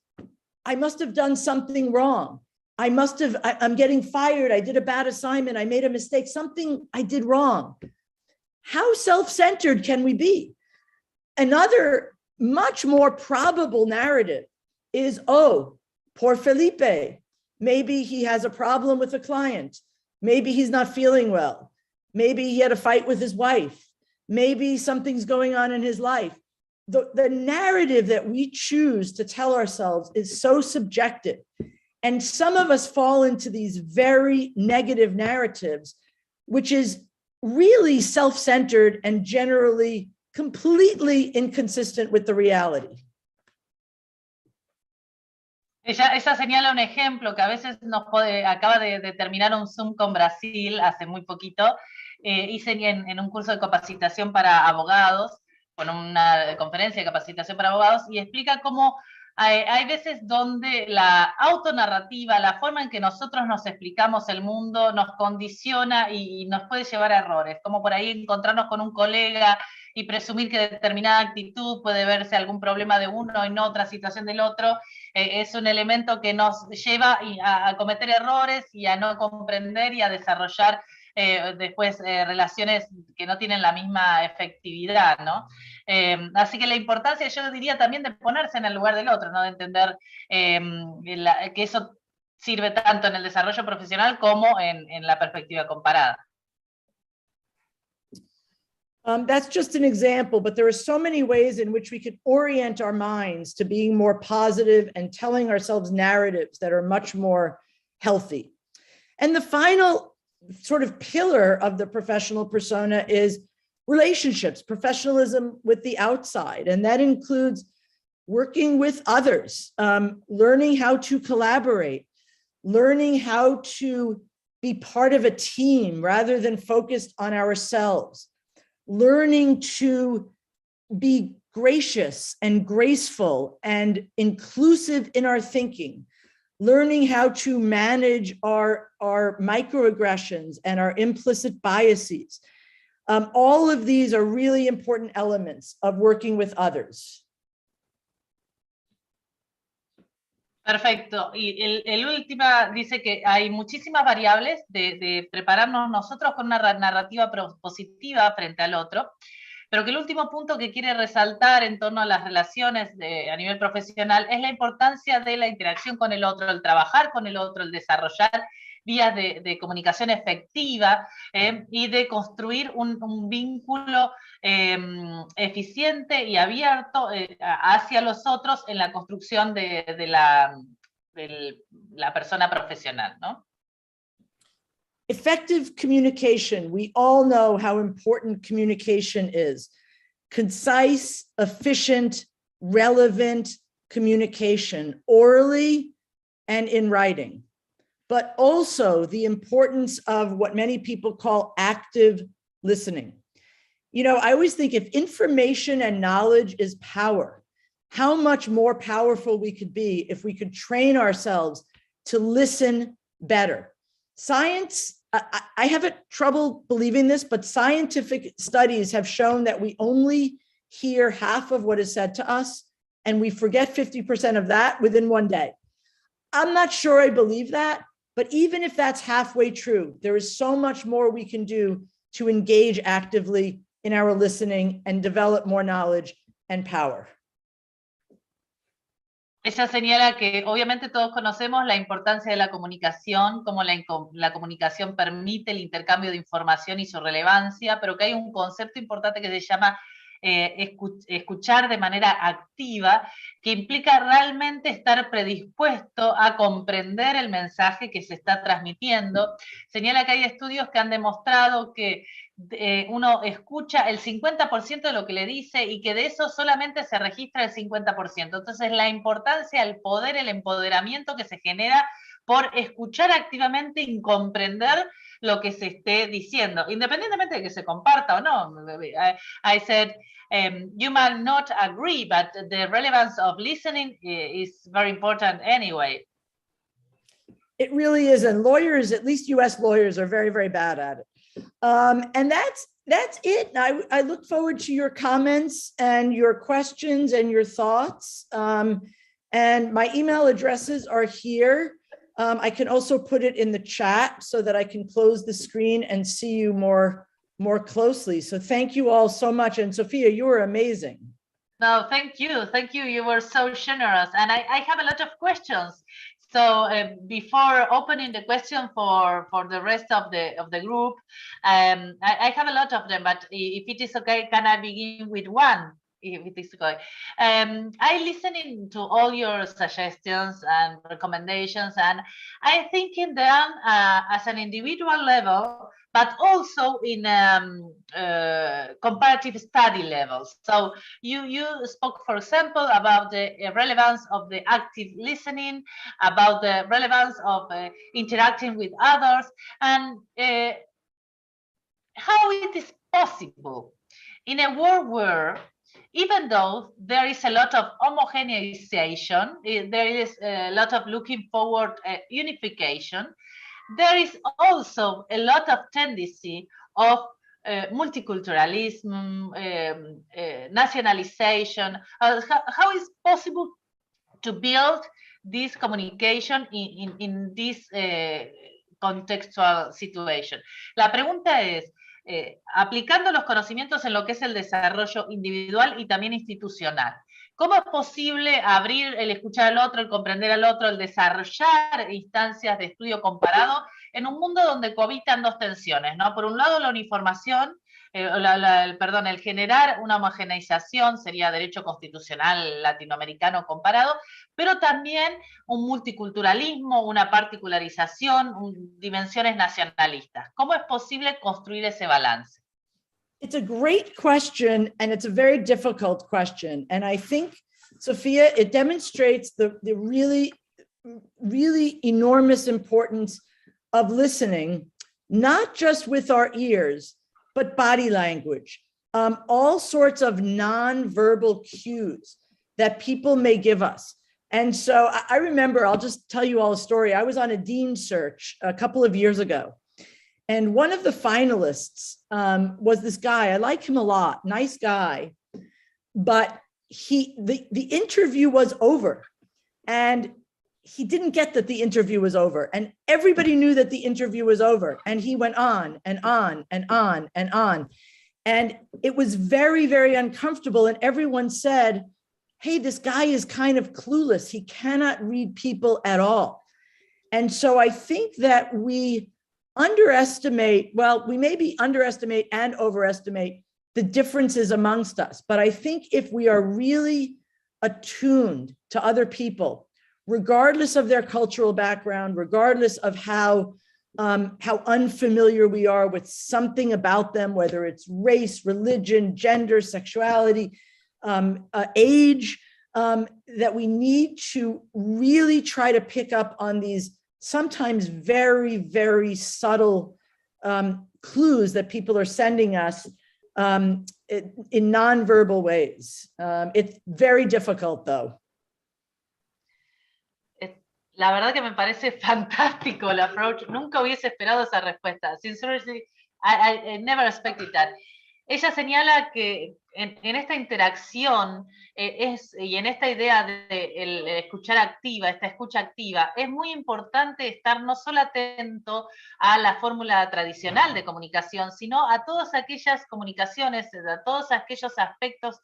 I must have done something wrong. I'm getting fired. I did a bad assignment. I made a mistake, something I did wrong. How self-centered can we be? Another much more probable narrative is, oh, poor Felipe. Maybe he has a problem with a client. Maybe he's not feeling well. Maybe he had a fight with his wife. Maybe something's going on in his life. The narrative that we choose to tell ourselves is so subjective. And some of us fall into these very negative narratives, which is really self-centered and generally completely inconsistent with the reality. Ella señala un ejemplo que a veces acaba de terminar un Zoom con Brasil hace muy poquito. Hice en un curso de capacitación para abogados, con una conferencia de capacitación para abogados, y explica cómo hay veces donde la autonarrativa, la forma en que nosotros nos explicamos el mundo, nos condiciona y nos puede llevar a errores, como por ahí encontrarnos con un colega y presumir que determinada actitud puede verse algún problema de uno y no otra situación del otro, es un elemento que nos lleva a cometer errores y a no comprender y a desarrollar después relaciones que no tienen la misma efectividad, ¿no? Así que la importancia, yo diría también, de ponerse en el lugar del otro, ¿no? De entender que eso sirve tanto en el desarrollo profesional como en la perspectiva comparada. That's just an example, but there are so many ways in which we could orient our minds to being more positive and telling ourselves narratives that are much more healthy. And the final sort of pillar of the professional persona is relationships, professionalism with the outside. And that includes working with others, learning how to collaborate, learning how to be part of a team rather than focused on ourselves, learning to be gracious and graceful and inclusive in our thinking, learning how to manage our microaggressions and our implicit biases. All of these are really important elements of working with others. Perfecto. Y el último dice que hay muchísimas variables de prepararnos nosotros con una narrativa positiva frente al otro, pero que el último punto que quiere resaltar en torno a las relaciones a nivel profesional es la importancia de la interacción con el otro, el trabajar con el otro, el desarrollar vías de comunicación efectiva y de construir un vínculo eficiente y abierto hacia los otros en la construcción de la persona profesional, ¿no? Effective communication. We all know how important communication is. Concise, efficient, relevant communication, orally and in writing. But also the importance of what many people call active listening. You know, I always think if information and knowledge is power, how much more powerful we could be if we could train ourselves to listen better. Science, I have trouble believing this, but scientific studies have shown that we only hear half of what is said to us, and we forget 50% of that within one day. I'm not sure I believe that, but even if that's halfway true, there is so much more we can do to engage actively in our listening and develop more knowledge and power. Ella señala que obviamente todos conocemos la importancia de la comunicación, cómo la comunicación permite el intercambio de información y su relevancia, pero que hay un concepto importante que se llama escuchar de manera activa, que implica realmente estar predispuesto a comprender el mensaje que se está transmitiendo. Señala que hay estudios que han demostrado que uno escucha el 50% de lo que le dice y que de eso solamente se registra el 50%. Entonces, la importancia, el poder, el empoderamiento que se genera por escuchar activamente y comprender lo que se esté diciendo, independientemente de que se comparta o no. I said, you might not agree, but the relevance of listening is very important anyway. It really is, and lawyers, at least US lawyers, are very, very bad at it. And that's it. I look forward to your comments and your questions and your thoughts. And my email addresses are here. I can also put it in the chat so that I can close the screen and see you more closely. So thank you all so much. And Sophia, you were amazing. No, thank you. Thank you. You were so generous. And I have a lot of questions. So before opening the question for the rest of the group, I have a lot of them, but if it is okay, can I begin with one? If it is okay. I listening to all your suggestions and recommendations, and I thinking them as an individual level, but also in comparative study levels. So you spoke, for example, about the relevance of the active listening, about the relevance of interacting with others, and how it is possible in a world where, even though there is a lot of homogenization, there is a lot of looking forward unification, there is also a lot of tendency of multiculturalism, nationalization. How is possible to build this communication in this contextual situation? La pregunta es, aplicando los conocimientos en lo que es el desarrollo individual y también institucional, ¿cómo es posible abrir el escuchar al otro, el comprender al otro, el desarrollar instancias de estudio comparado en un mundo donde cohabitan dos tensiones, ¿no? Por un lado, la uniformación, el generar una homogeneización, sería derecho constitucional latinoamericano comparado, pero también un multiculturalismo, una particularización, dimensiones nacionalistas. ¿Cómo es posible construir ese balance? It's a great question, and it's a very difficult question. And I think, Sophia, it demonstrates the really, really enormous importance of listening, not just with our ears, but body language, all sorts of nonverbal cues that people may give us. And so I remember, I'll just tell you all a story. I was on a dean search a couple of years ago, and one of the finalists was this guy. I like him a lot, nice guy, but the interview was over, and he didn't get that the interview was over, and everybody knew that the interview was over, and he went on and on and on and on. And it was very, very uncomfortable. And everyone said, hey, this guy is kind of clueless. He cannot read people at all. And so I think that we underestimate, well, we maybe underestimate and overestimate the differences amongst us. But I think if we are really attuned to other people, regardless of their cultural background, regardless of how unfamiliar we are with something about them, whether it's race, religion, gender, sexuality, age, that we need to really try to pick up on these sometimes very, very subtle clues that people are sending us in nonverbal ways. It's very difficult, though. La verdad que me parece fantástico el approach. Nunca hubiese esperado esa respuesta. Sincerely, I never expected that. Ella señala que en esta interacción y en esta idea de escuchar activa, esta escucha activa, es muy importante estar no solo atento a la fórmula tradicional de comunicación, sino a todas aquellas comunicaciones, a todos aquellos aspectos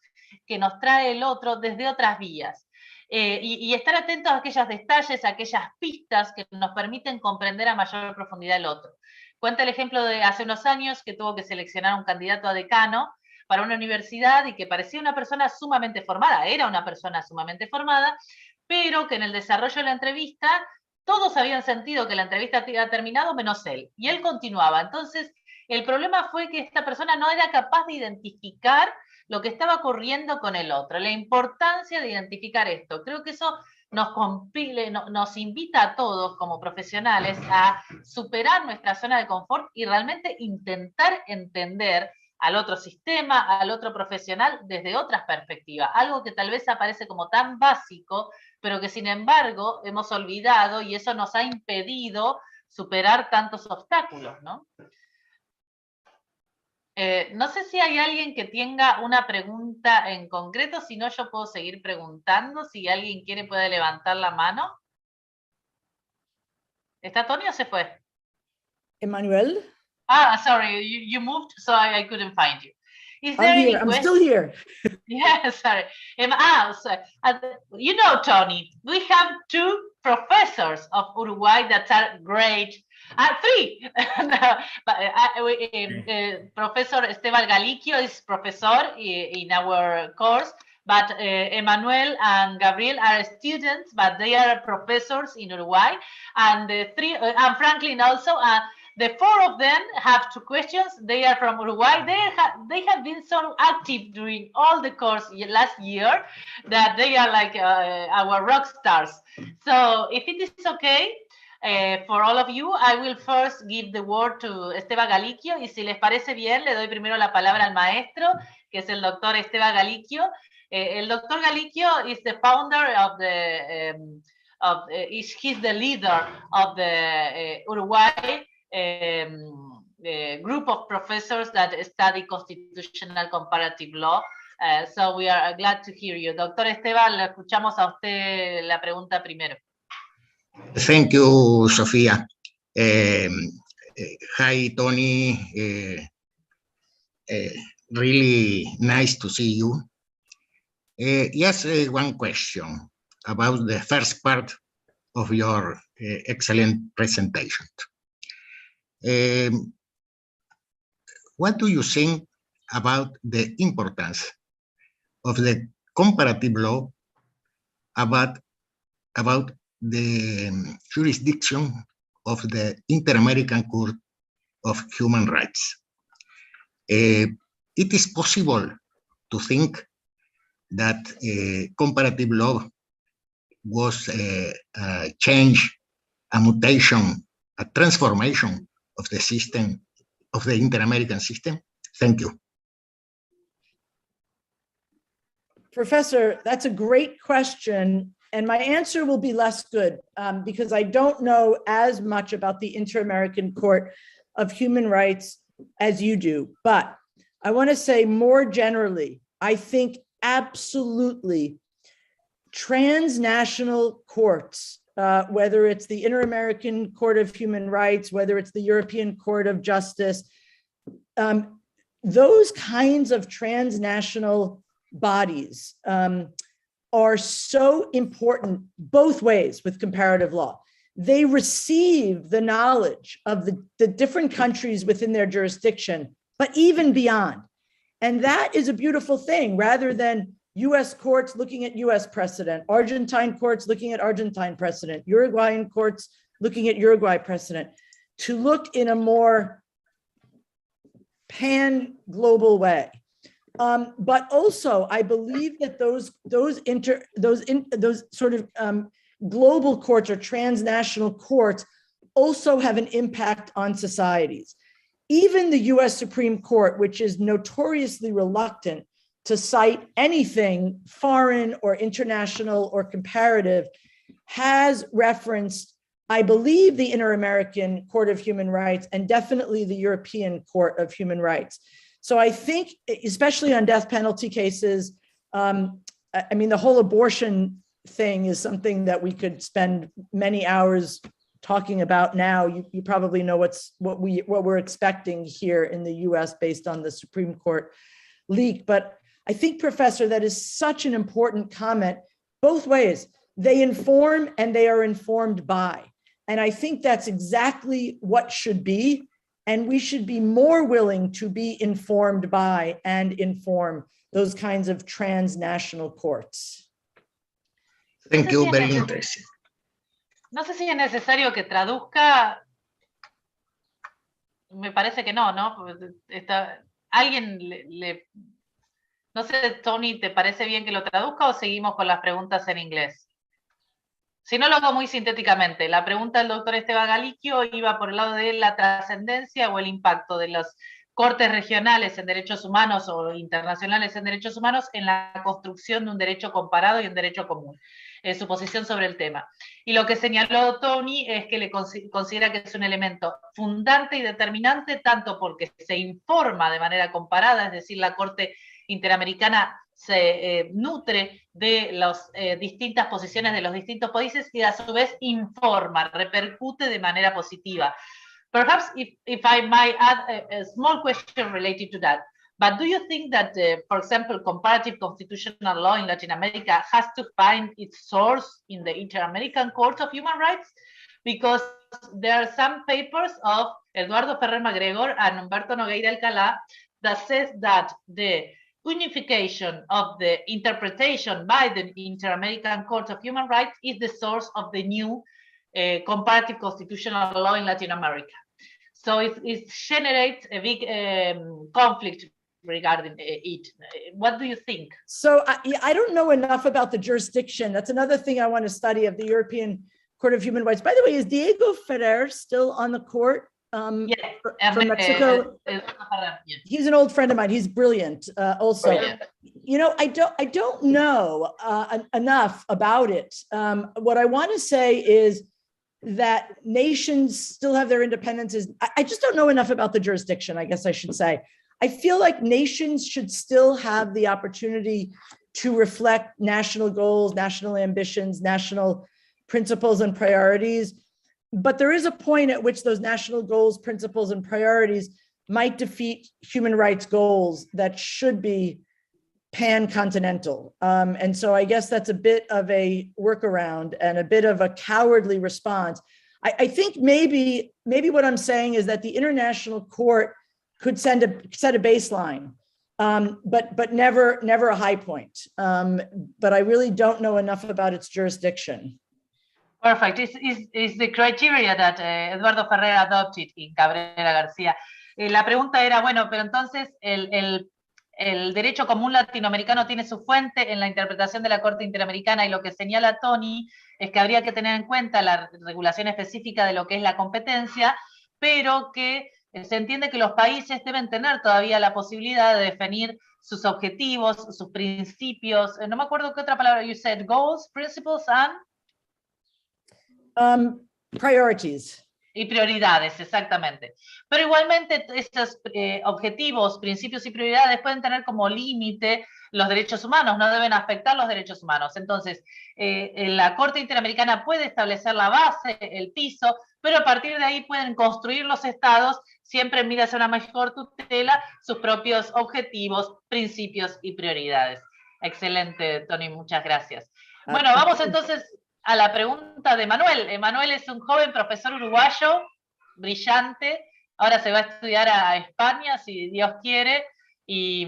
que nos trae el otro desde otras vías. Y estar atentos a aquellos detalles, a aquellas pistas que nos permiten comprender a mayor profundidad el otro. Cuenta el ejemplo de hace unos años que tuvo que seleccionar un candidato a decano para una universidad y que parecía una persona sumamente formada, era una persona sumamente formada, pero que en el desarrollo de la entrevista todos habían sentido que la entrevista había terminado menos él, y él continuaba. Entonces, el problema fue que esta persona no era capaz de identificar lo que estaba ocurriendo con el otro, la importancia de identificar esto. Creo que eso nos invita a todos como profesionales a superar nuestra zona de confort y realmente intentar entender al otro sistema, al otro profesional desde otras perspectivas, algo que tal vez aparece como tan básico, pero que sin embargo hemos olvidado y eso nos ha impedido superar tantos obstáculos, ¿no? No sé si hay alguien que tenga una pregunta en concreto, si no yo puedo seguir preguntando, si alguien quiere puede levantar la mano. ¿Está Tony o se fue? Emmanuel? Ah, sorry, you moved, so I couldn't find you. Is there I'm here, any I'm still here. Yeah, sorry. You know, Tony, we have two professors of Uruguay that are great. Three. No, but, Professor Esteban Galiquio is professor in our course, but Emmanuel and Gabriel are students, but they are professors in Uruguay, and the three, and Franklin also. The four of them have two questions. They are from Uruguay. They have been so active during all the course last year that they are like our rock stars. So if it is okay for all of you, I will first give the word to Esteban Galiquio. Y si les parece bien, le doy primero la palabra al maestro, que es el doctor Esteban Galiquio. El doctor Galiquio is the founder of the, he's the leader of the Uruguay group of professors that study constitutional comparative law. So we are glad to hear you. Doctor Esteban, le escuchamos a usted la pregunta primero. Thank you, Sofía. Hi, Tony. Really nice to see you. Yes, one question about the first part of your excellent presentation. What do you think about the importance of the comparative law about the jurisdiction of the Inter-American Court of Human Rights? It is possible to think that comparative law was a change, a mutation, a transformation of the system, of the Inter-American system? Thank you. Professor, that's a great question. And my answer will be less good because I don't know as much about the Inter-American Court of Human Rights as you do. But I want to say more generally, I think absolutely transnational courts, whether it's the Inter-American Court of Human Rights, whether it's the European Court of Justice, those kinds of transnational bodies are so important both ways with comparative law. They receive the knowledge of the different countries within their jurisdiction, but even beyond. And that is a beautiful thing, rather than US courts looking at US precedent, Argentine courts looking at Argentine precedent, Uruguayan courts looking at Uruguay precedent, to look in a more pan-global way. But also, I believe that those sort of global courts or transnational courts also have an impact on societies. Even the US Supreme Court, which is notoriously reluctant to cite anything foreign or international or comparative, has referenced, I believe, the Inter-American Court of Human Rights and definitely the European Court of Human Rights. So I think, especially on death penalty cases, I mean, the whole abortion thing is something that we could spend many hours talking about now. You probably know what we're expecting here in the US based on the Supreme Court leak. But I think, Professor, that is such an important comment, both ways. They inform and they are informed by. And I think that's exactly what should be. And we should be more willing to be informed by and inform those kinds of transnational courts. Thank you, very interesting. No sé si es necesario que traduzca. Me parece que no, ¿no? Alguien no sé, Tony, ¿te parece bien que lo traduzca o seguimos con las preguntas en inglés? Si no, lo hago muy sintéticamente. La pregunta del doctor Esteban Galiquio iba por el lado de la trascendencia o el impacto de las cortes regionales en derechos humanos o internacionales en derechos humanos en la construcción de un derecho comparado y un derecho común. Su posición sobre el tema. Y lo que señaló Tony es que le considera que es un elemento fundante y determinante, tanto porque se informa de manera comparada, es decir, la Corte Interamericana se nutre de las distintas posiciones de los distintos países y a su vez informa, repercute de manera positiva. Perhaps if I might add a small question related to that, but do you think that, for example, comparative constitutional law in Latin America has to find its source in the Inter-American Court of Human Rights? Because there are some papers of Eduardo Ferrer MacGregor and Humberto Nogueira Alcalá that says that the unification of the interpretation by the Inter-American Court of Human Rights is the source of the new comparative constitutional law in Latin America. So it generates a big conflict regarding it. What do you think? So I don't know enough about the jurisdiction. That's another thing I want to study of the European Court of Human Rights. By the way, is Diego Ferrer still on the court? Yes, from Mexico. He's an old friend of mine. He's brilliant also. Brilliant. You know, I don't know enough about it. What I want to say is that nations still have their independences. I just don't know enough about the jurisdiction, I guess I should say. I feel like nations should still have the opportunity to reflect national goals, national ambitions, national principles and priorities. But there is a point at which those national goals, principles, and priorities might defeat human rights goals that should be pan-continental. And so I guess that's a bit of a workaround and a bit of a cowardly response. I think maybe what I'm saying is that the International Court could set a baseline, but never a high point. But I really don't know enough about its jurisdiction. Perfect. It's the criteria that Eduardo Ferrer adopted in Cabrera García. La pregunta era, bueno, pero entonces el derecho común latinoamericano tiene su fuente en la interpretación de la Corte Interamericana, y lo que señala Tony es que habría que tener en cuenta la regulación específica de lo que es la competencia, pero que se entiende que los países deben tener todavía la posibilidad de definir sus objetivos, sus principios. No me acuerdo qué otra palabra you said, goals, principles and... priorities. Y prioridades, exactamente. Pero igualmente estos objetivos, principios y prioridades pueden tener como límite los derechos humanos, no deben afectar los derechos humanos. Entonces, la Corte Interamericana puede establecer la base, el piso, pero a partir de ahí pueden construir los estados siempre mira hacia una mejor tutela sus propios objetivos, principios y prioridades. Excelente, Tony, muchas gracias. Bueno, vamos entonces a la pregunta de Manuel. Manuel es un joven profesor uruguayo, brillante, ahora se va a estudiar a España, si Dios quiere, y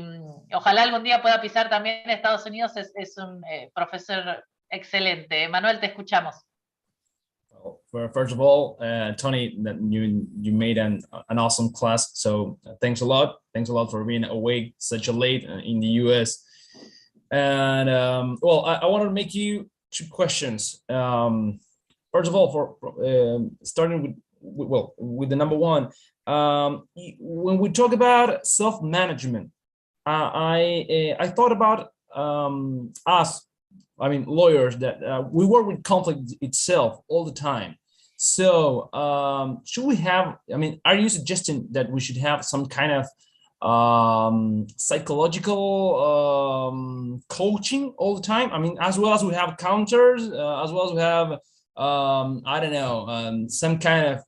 ojalá algún día pueda pisar también Estados Unidos, es un profesor excelente. Manuel, te escuchamos. Well, first of all, Tony, you made an awesome class, so thanks a lot. Thanks a lot for being awake such a late in the US. And well, I want to make you two questions. First of all, for starting with the number one, when we talk about self-management, I thought about us. I mean, lawyers, that we work with conflict itself all the time. So should we have, I mean, are you suggesting that we should have some kind of psychological coaching all the time? I mean, as well as we have counters, as well as we have, I don't know, some kind of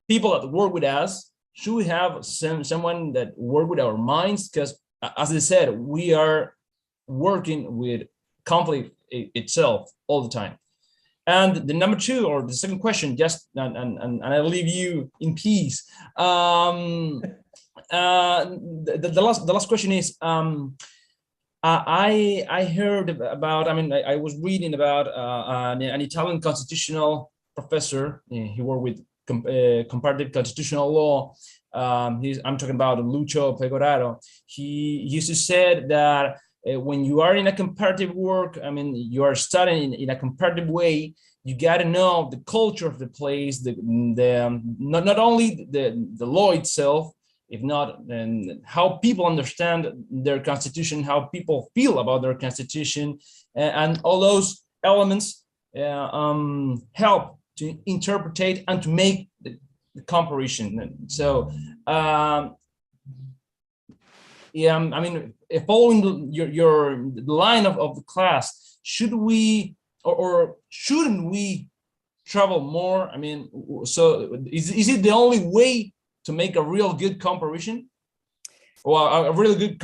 people that work with us. Should we have someone that work with our minds? Because as I said, we are working with conflict itself all the time. And the number two, or the second question, just and I'll leave you in peace. The last question is, I heard about, I mean, I was reading about an Italian constitutional professor. He worked with comparative constitutional law. I'm talking about Lucio Pegoraro. He used to say that when you are in a comparative work, I mean, you are studying in a comparative way, you got to know the culture of the place, not only the law itself, if not, and how people understand their constitution, how people feel about their constitution, and all those elements help to interpret and to make the comparison. So, yeah, I mean, following your line of the class, should we or shouldn't we travel more? I mean, so is it the only way to make a real good comparison, or a really good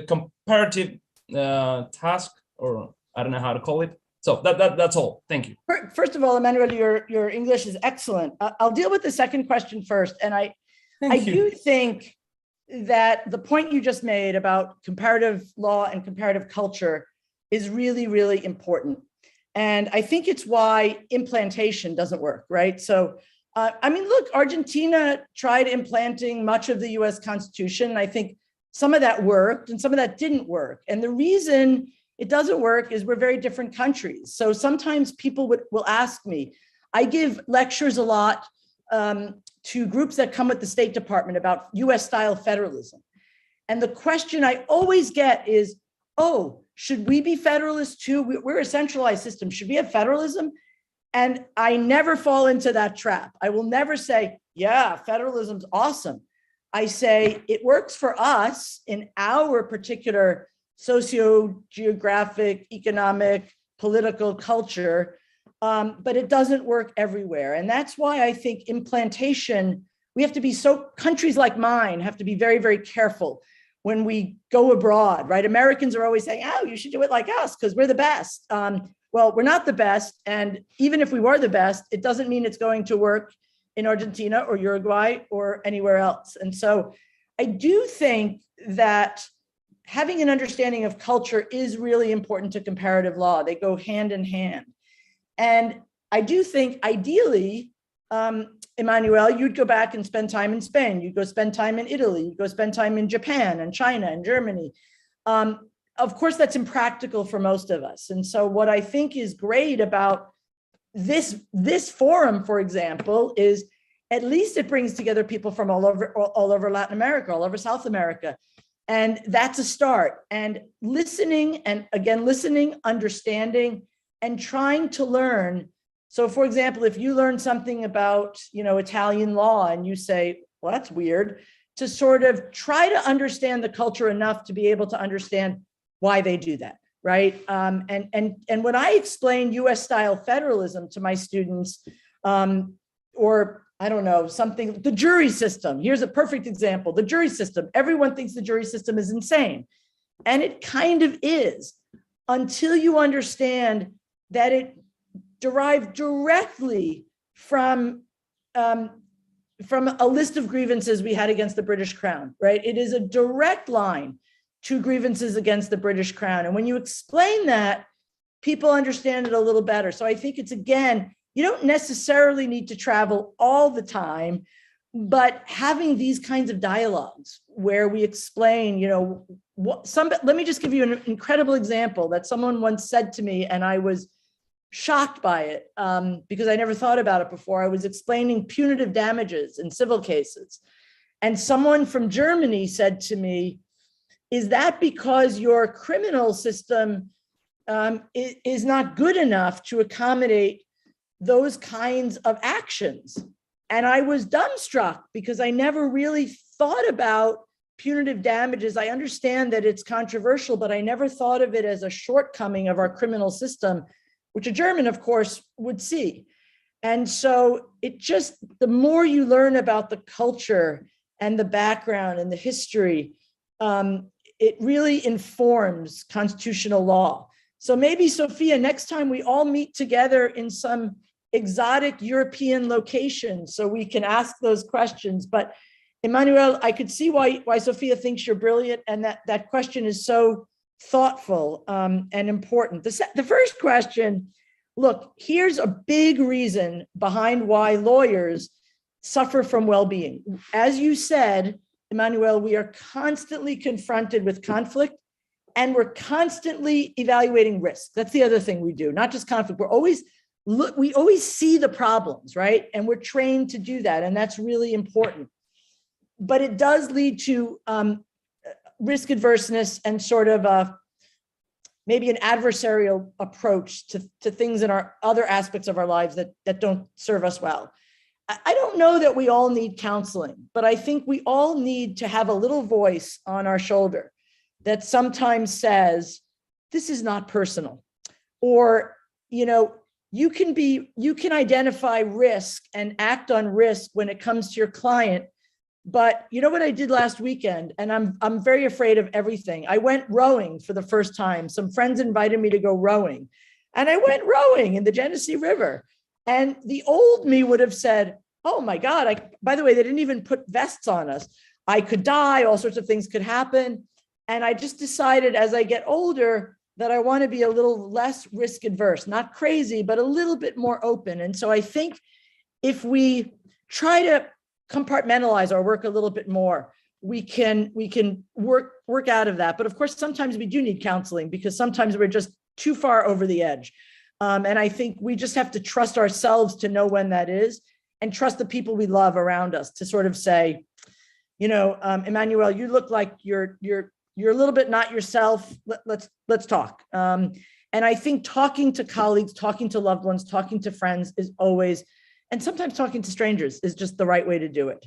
comparative task, or I don't know how to call it? So that's all. Thank you. First of all, Emmanuel, your English is excellent. I'll deal with the second question first, and I do think that the point you just made about comparative law and comparative culture is really, really important. And I think it's why implantation doesn't work, right? So, I mean, look, Argentina tried implanting much of the US Constitution. I think some of that worked and some of that didn't work. And the reason it doesn't work is we're very different countries. So sometimes people will ask me, I give lectures a lot to groups that come with the State Department about US style federalism. And the question I always get is, oh, should we be federalists too? We're a centralized system. Should we have federalism? And I never fall into that trap. I will never say, yeah, federalism's awesome. I say it works for us in our particular socio-geographic, economic, political culture, but it doesn't work everywhere. And that's why I think implantation, we have to be countries like mine have to be very, very careful when we go abroad, right? Americans are always saying, oh, you should do it like us because we're the best. Well, we're not the best. And even if we were the best, it doesn't mean it's going to work in Argentina or Uruguay or anywhere else. And so I do think that having an understanding of culture is really important to comparative law. They go hand in hand. And I do think ideally, Emmanuel, you'd go back and spend time in Spain, you'd go spend time in Italy, you'd go spend time in Japan and China and Germany. Of course, that's impractical for most of us. And so what I think is great about this forum, for example, is at least it brings together people from all over Latin America, all over South America. And that's a start. And listening, and again, listening, understanding, and trying to learn. So for example, if you learn something about, Italian law and you say, well, that's weird, to sort of try to understand the culture enough to be able to understand why they do that, right? And when I explain US style federalism to my students, or I don't know, something, the jury system. Here's a perfect example. The jury system. Everyone thinks the jury system is insane. And it kind of is, until you understand that it derived directly from a list of grievances we had against the British Crown, right? It is a direct line to grievances against the British Crown. And when you explain that, people understand it a little better. So I think it's, again, you don't necessarily need to travel all the time, but having these kinds of dialogues where we explain, you know, let me just give you an incredible example that someone once said to me, and I was shocked by it because I never thought about it before. I was explaining punitive damages in civil cases. And someone from Germany said to me, is that because your criminal system is not good enough to accommodate those kinds of actions? And I was dumbstruck because I never really thought about punitive damages. I understand that it's controversial, but I never thought of it as a shortcoming of our criminal system, which a German, of course, would see. And so it just, the more you learn about the culture and the background and the history, it really informs constitutional law. So maybe, Sophia, next time we all meet together in some exotic European location so we can ask those questions. But Emmanuel, I could see why Sophia thinks you're brilliant, and that question is so thoughtful and important. The first question, look, here's a big reason behind why lawyers suffer from well-being. As you said, Emmanuel, we are constantly confronted with conflict, and we're constantly evaluating risk. That's the other thing we do, not just conflict. We always see the problems, right? And we're trained to do that, and that's really important. But it does lead to risk adverseness and sort of maybe an adversarial approach to things in our other aspects of our lives that don't serve us well. I don't know that we all need counseling, but I think we all need to have a little voice on our shoulder that sometimes says, this is not personal. Or, you know, you can identify risk and act on risk when it comes to your client. But you know what I did last weekend? And I'm very afraid of everything. I went rowing for the first time. Some friends invited me to go rowing. And I went rowing in the Genesee River. And the old me would have said, oh my God, by the way, they didn't even put vests on us. I could die, all sorts of things could happen. And I just decided as I get older that I want to be a little less risk adverse, not crazy, but a little bit more open. And so I think if we try to compartmentalize our work a little bit more, we can work out of that. But of course, sometimes we do need counseling because sometimes we're just too far over the edge. And I think we just have to trust ourselves to know when that is, and trust the people we love around us to sort of say, you know, Emmanuel, you look like you're a little bit not yourself. Let's talk. And I think talking to colleagues, talking to loved ones, talking to friends is always, and sometimes talking to strangers is just the right way to do it.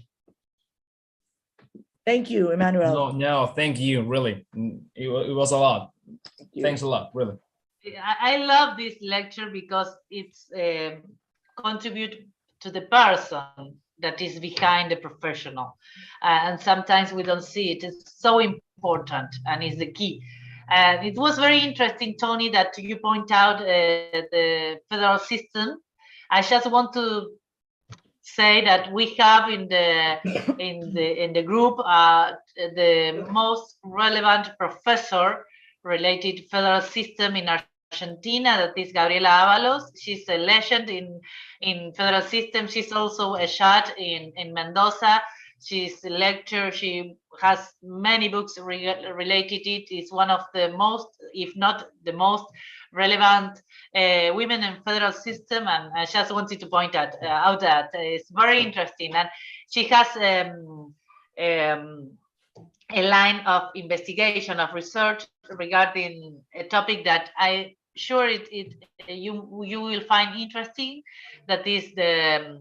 Thank you, Emmanuel. No, thank you. Really, it was a lot. Thanks a lot, really. I love this lecture because it's contribute to the person that is behind the professional, and sometimes we don't see it. It's so important and is the key. And it was very interesting, Tony, that you point out the federal system. I just want to say that we have in the group the most relevant professor related to federal system in Argentina, that is Gabriela Ábalos. She's a legend in federal system. She's also a judge in Mendoza. She's a lecturer. She has many books related to it. It's one of the most, if not the most relevant women in federal system. And I just wanted to point out that it's very interesting. And she has a line of investigation, of research regarding a topic that I'm sure you will find interesting, that is the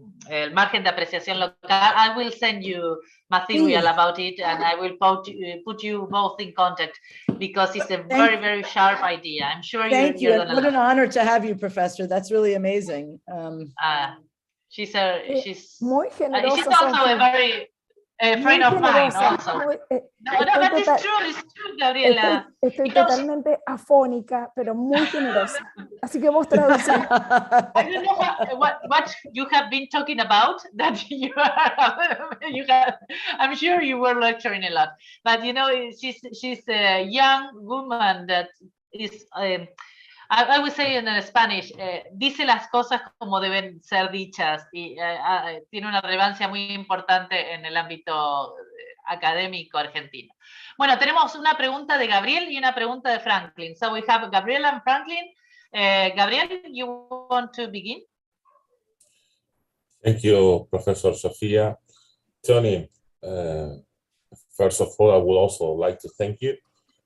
margen de apreciación local. I will send you material about it, and I will put you both in contact because it's a very, very sharp idea. I'm sure Thank you. You're gonna what an honor to have you, Professor. That's really amazing. She's muy generosa. she's also Sofía. a very friend of mine also. But it's true, Gabriela. Estoy totalmente afónica, pero muy generosa. Así que vos traducís. I don't know what you have been talking about, that I'm sure you were lecturing a lot, but you know, she's a young woman that is, I would say in Spanish, dice las cosas como deben ser dichas y tiene una relevancia muy importante en el ámbito académico argentino. Bueno, tenemos una pregunta de Gabriel y una pregunta de Franklin. So we have Gabriel and Franklin. Gabriel, you want to begin? Thank you, Professor Sofia. Tony, first of all, I would also like to thank you.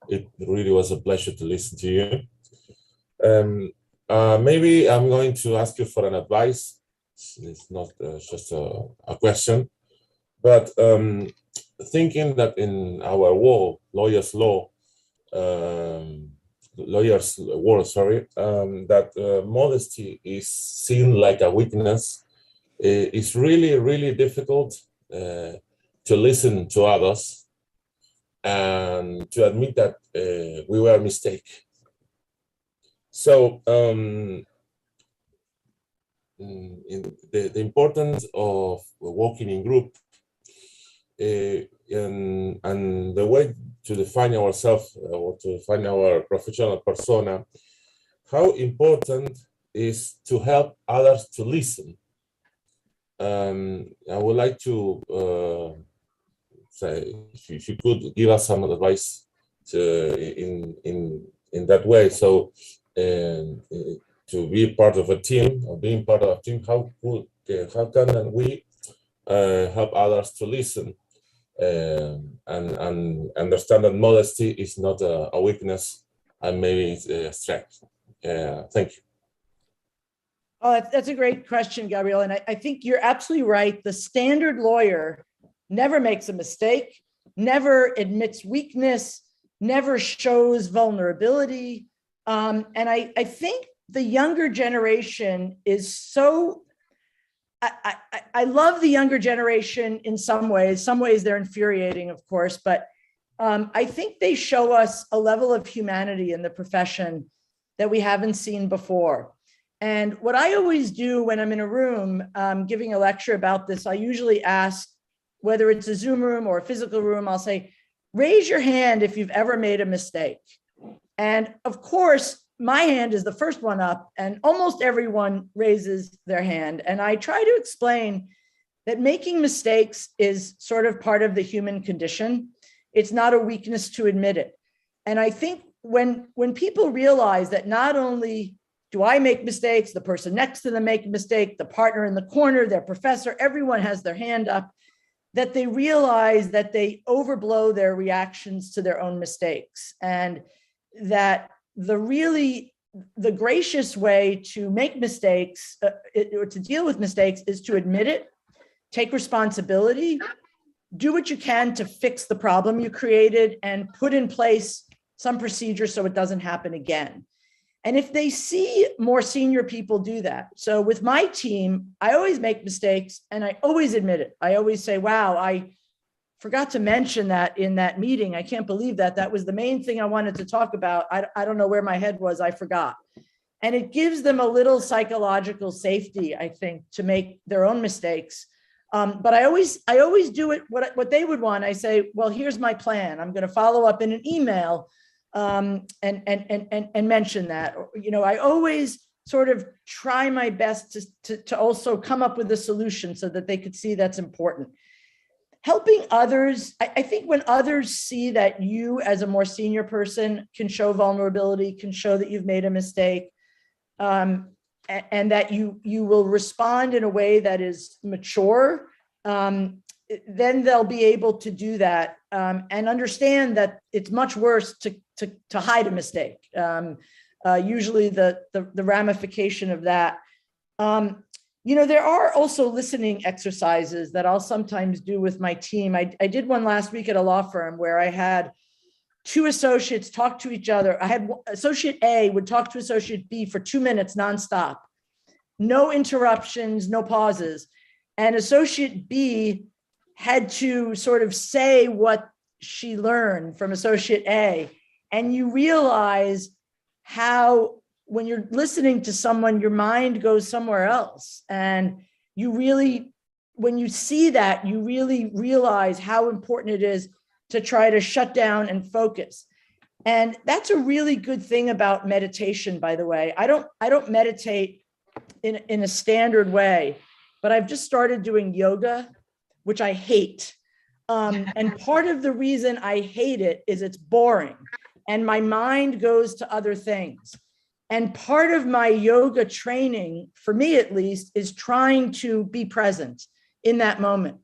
It really was a pleasure to listen to you. Maybe I'm going to ask you for an advice. It's not just a question, but thinking that in our world, lawyers' world, that modesty is seen like a weakness. It's really, really difficult to listen to others and to admit that we were a mistake. So the importance of working in group and the way to define ourselves or to define our professional persona, how important is to help others to listen. I would like to say if you could give us some advice in that way. So to be part of a team or being part of a team, how can we help others to listen and understand that modesty is not a weakness and maybe it's a strength. Thank you. Oh, that's a great question, Gabriel. And I think you're absolutely right. The standard lawyer never makes a mistake, never admits weakness, never shows vulnerability. And I think the younger generation is so, I love the younger generation in some ways. Some ways they're infuriating, of course, but I think they show us a level of humanity in the profession that we haven't seen before. And what I always do when I'm in a room giving a lecture about this, I usually ask, whether it's a Zoom room or a physical room, I'll say, raise your hand if you've ever made a mistake. And of course, my hand is the first one up and almost everyone raises their hand. And I try to explain that making mistakes is sort of part of the human condition. It's not a weakness to admit it. And I think when people realize that not only do I make mistakes, the person next to them make a mistake, the partner in the corner, their professor, everyone has their hand up, that they realize that they overblow their reactions to their own mistakes. And that the gracious way to make mistakes or to deal with mistakes is to admit it, take responsibility, do what you can to fix the problem you created and put in place some procedure so it doesn't happen again. And if they see more senior people do that, so with my team, I always make mistakes and I always admit it. I always say, wow, I forgot to mention that in that meeting. I can't believe that. That was the main thing I wanted to talk about. I don't know where my head was, I forgot. And it gives them a little psychological safety, I think, to make their own mistakes. But I always do it what they would want. I say, well, here's my plan. I'm going to follow up in an email and mention that. You know, I always sort of try my best to also come up with a solution so that they could see that's important. Helping others, I think when others see that you as a more senior person can show vulnerability, can show that you've made a mistake, and that you will respond in a way that is mature, then they'll be able to do that and understand that it's much worse to hide a mistake. Usually the ramification of that. You know, there are also listening exercises that I'll sometimes do with my team. I did one last week at a law firm where I had two associates talk to each other. I had associate A would talk to associate B for 2 minutes nonstop. no interruptions, no pauses. And associate B had to sort of say what she learned from associate A. And you realize how, when you're listening to someone, your mind goes somewhere else. And you really, when you see that, you really realize how important it is to try to shut down and focus. And that's a really good thing about meditation, by the way. I don't meditate in a standard way, but I've just started doing yoga, which I hate. And part of the reason I hate it is it's boring and my mind goes to other things. And part of my yoga training, for me at least, is trying to be present in that moment.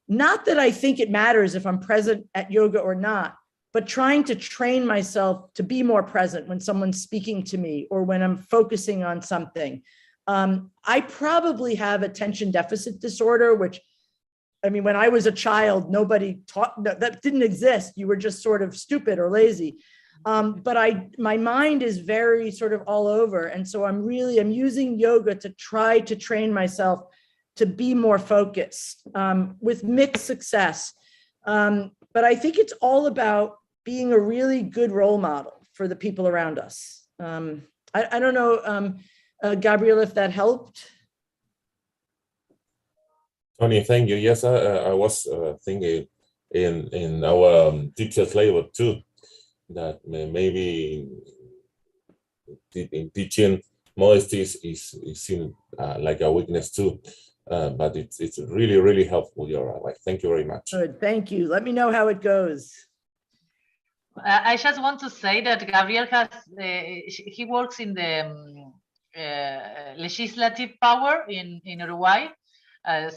Not that I think it matters if I'm present at yoga or not, but trying to train myself to be more present when someone's speaking to me or when I'm focusing on something. I probably have attention deficit disorder, which, I mean, when I was a child, nobody taught, that didn't exist. You were just sort of stupid or lazy. But my mind is very sort of all over. And so I'm using yoga to try to train myself to be more focused, with mixed success. But I think it's all about being a really good role model for the people around us. I don't know, Gabriel, if that helped. Tony, thank you. Yes, I was thinking in our teacher's label too, that maybe in teaching, modesty is seen like a weakness too. But it's really, really helpful. You're right. Thank you very much. Good, thank you. Let me know how it goes. I just want to say that Gabriel has, he works in the legislative power in Uruguay.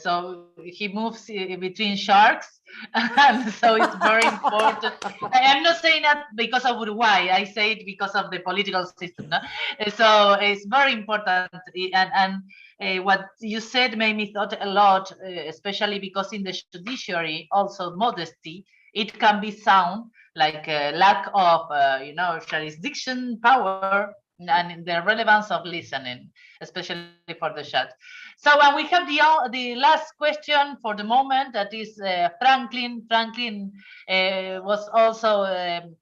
So he moves between sharks, and so it's very important. I'm not saying that because of Uruguay, I say it because of the political system. No? So it's very important, and what you said made me thought a lot, especially because in the judiciary, also modesty, it can be sound like a lack of, jurisdiction, power, and the relevance of listening, especially for the chat. So we have the last question for the moment. That is Franklin. Franklin was also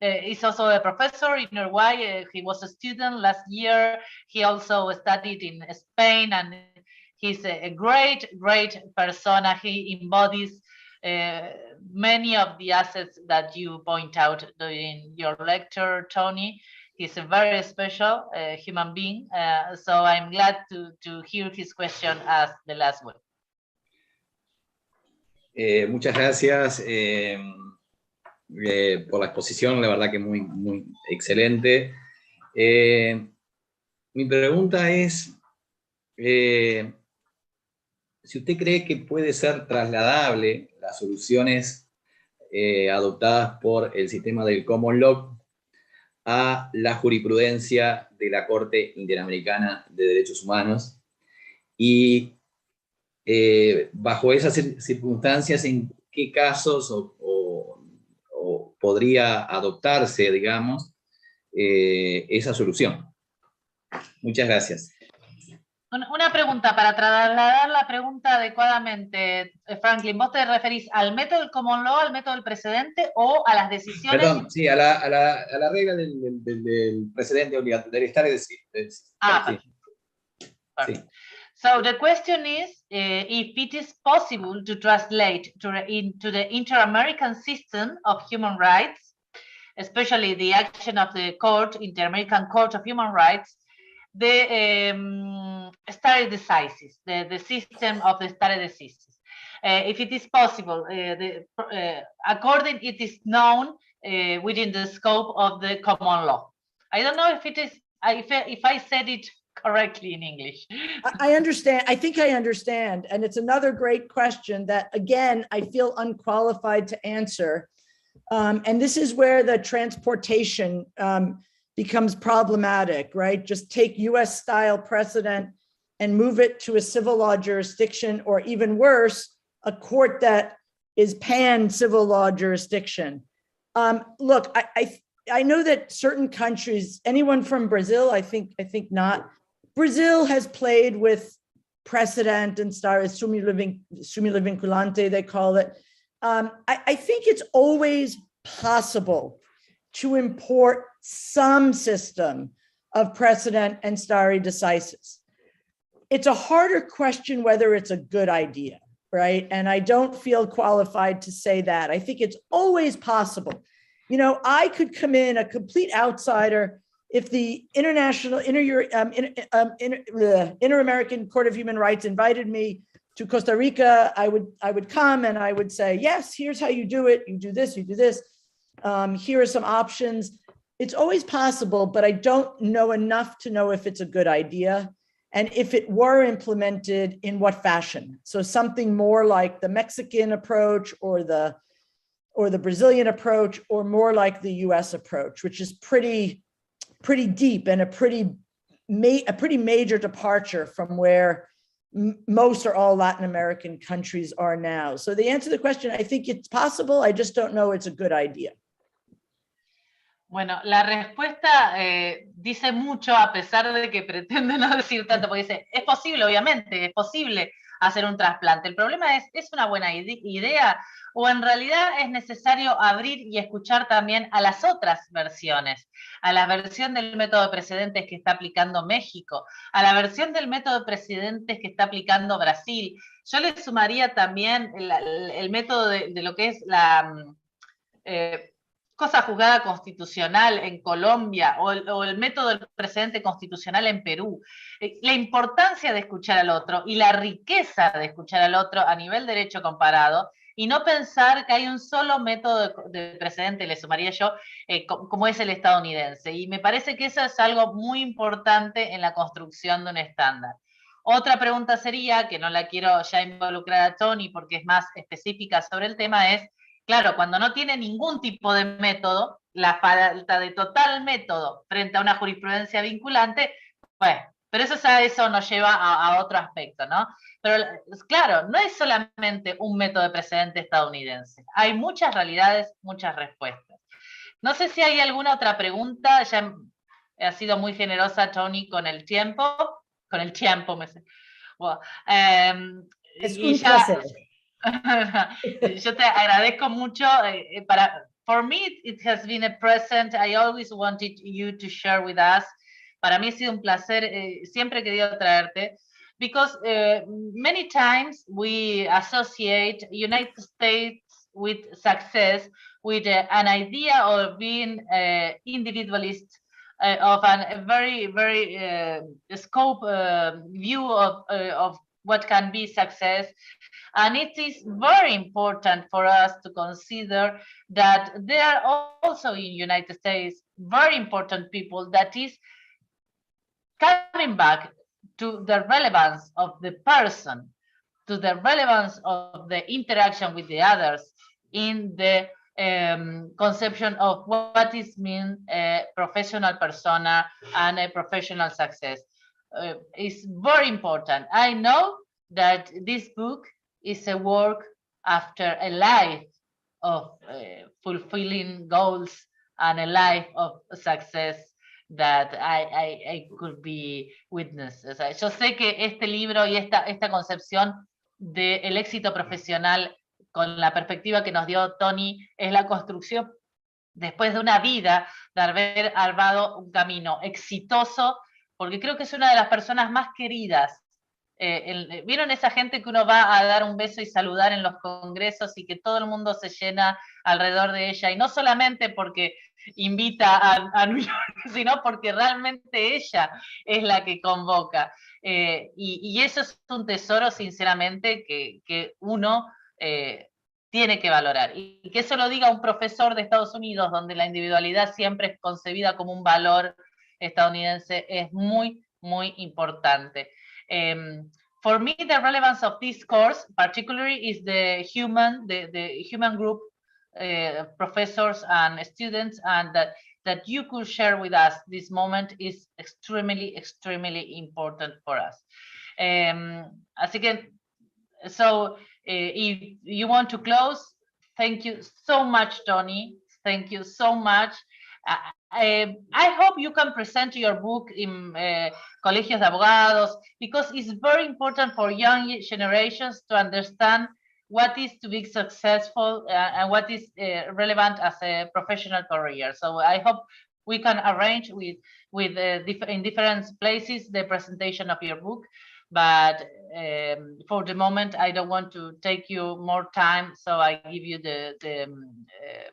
is also a professor in Uruguay. He was a student last year. He also studied in Spain, and he's a great persona. He embodies many of the assets that you point out during your lecture, Tony. He's a very special human being. So I'm glad to hear his question as the last one. Muchas gracias por la exposición, la verdad que muy excelente. Mi pregunta es, si usted cree que puede ser trasladable las soluciones adoptadas por el sistema del Common Law a la jurisprudencia de la Corte Interamericana de Derechos Humanos, y bajo esas circunstancias, ¿en qué casos o podría adoptarse, digamos, esa solución? Muchas gracias. Una pregunta para trasladar la pregunta adecuadamente, Franklin. ¿Vos te referís al método del common law, al método del precedente o a las decisiones? Perdón, sí, a la regla del precedente obligatorio, del estar de sí. Sí. So the question is if it is possible to translate into the inter-American system of human rights, especially the action of the Inter-American Court of Human Rights, the stare decisis, the system of the stare decisis. If it is possible, according it is known within the scope of the common law. I don't know if it is, if I said it correctly in English. I understand. I think I understand. And it's another great question that, again, I feel unqualified to answer. And this is where the transportation becomes problematic, right? Just take US style precedent and move it to a civil law jurisdiction, or even worse, a court that is pan civil law jurisdiction. Look, I know that certain countries, anyone from Brazil, I think not. Brazil has played with precedent and stare vinculante, they call it. I think it's always possible to import some system of precedent and stare decisis. It's a harder question whether it's a good idea, right? And I don't feel qualified to say that. I think it's always possible. You know, I could come in a complete outsider. If the Inter-American Court of Human Rights invited me to Costa Rica, I would come and I would say, yes, here's how you do it. You do this, you do this. Here are some options. It's always possible, but I don't know enough to know if it's a good idea. And if it were implemented, in what fashion? So something more like the Mexican approach or the Brazilian approach, or more like the US approach, which is pretty deep and a pretty major departure from where most or all Latin American countries are now. So the answer to the question, I think it's possible. I just don't know it's a good idea. Bueno, la respuesta dice mucho, a pesar de que pretende no decir tanto, porque dice, es posible, obviamente, es posible hacer un trasplante. El problema ¿es una buena idea o en realidad es necesario abrir y escuchar también a las otras versiones, a la versión del método de precedentes que está aplicando México, a la versión del método de precedentes que está aplicando Brasil? Yo le sumaría también el método de lo que es la cosa juzgada constitucional en Colombia o el método del precedente constitucional en Perú. La importancia de escuchar al otro y la riqueza de escuchar al otro a nivel derecho comparado, y no pensar que hay un solo método de precedente, le sumaría yo, como es el estadounidense. Y me parece que eso es algo muy importante en la construcción de un estándar. Otra pregunta sería, que no la quiero ya involucrar a Tony porque es más específica sobre el tema, es, claro, cuando no tiene ningún tipo de método, la falta de total método frente a una jurisprudencia vinculante, pues, pero eso nos lleva a otro aspecto, ¿no? Pero claro, no es solamente un método de precedente estadounidense. Hay muchas realidades, muchas respuestas. No sé si hay alguna otra pregunta. Ya ha sido muy generosa Tony con el tiempo. Me sé. Well, es un placer. Yo te agradezco mucho. For me, it has been a present. I always wanted you to share with us. Para mí ha sido un placer. Siempre he querido traerte. Because many times we associate United States with success with an idea of being individualist, of a very, very scope view of what can be success. And it is very important for us to consider that there are also in United States very important people that is coming back to the relevance of the person, to the relevance of the interaction with the others in the conception of what is mean a professional persona and a professional success. Is very important. I know that this book is a work after a life of fulfilling goals and a life of success that I could be witness. O sea, yo sé que este libro y esta concepción del éxito profesional con la perspectiva que nos dio Tony es la construcción después de una vida de haber armado un camino exitoso, porque creo que es una de las personas más queridas. ¿Vieron esa gente que uno va a dar un beso y saludar en los congresos y que todo el mundo se llena alrededor de ella? Y no solamente porque invita a New York, sino porque realmente ella es la que convoca. Y eso es un tesoro, sinceramente, que uno tiene que valorar. Y que eso lo diga un profesor de Estados Unidos, donde la individualidad siempre es concebida como un valor estadounidense, es muy, muy importante. For me, the relevance of this course, particularly, is the human group, professors and students, and that you could share with us this moment is extremely, extremely important for us. Así que, so if you want to close, thank you so much, Tony. Thank you so much. I hope you can present your book in colegios de abogados, because it's very important for young generations to understand what is to be successful and what is relevant as a professional career. So I hope we can arrange in different places the presentation of your book, but for the moment I don't want to take you more time, so I give you the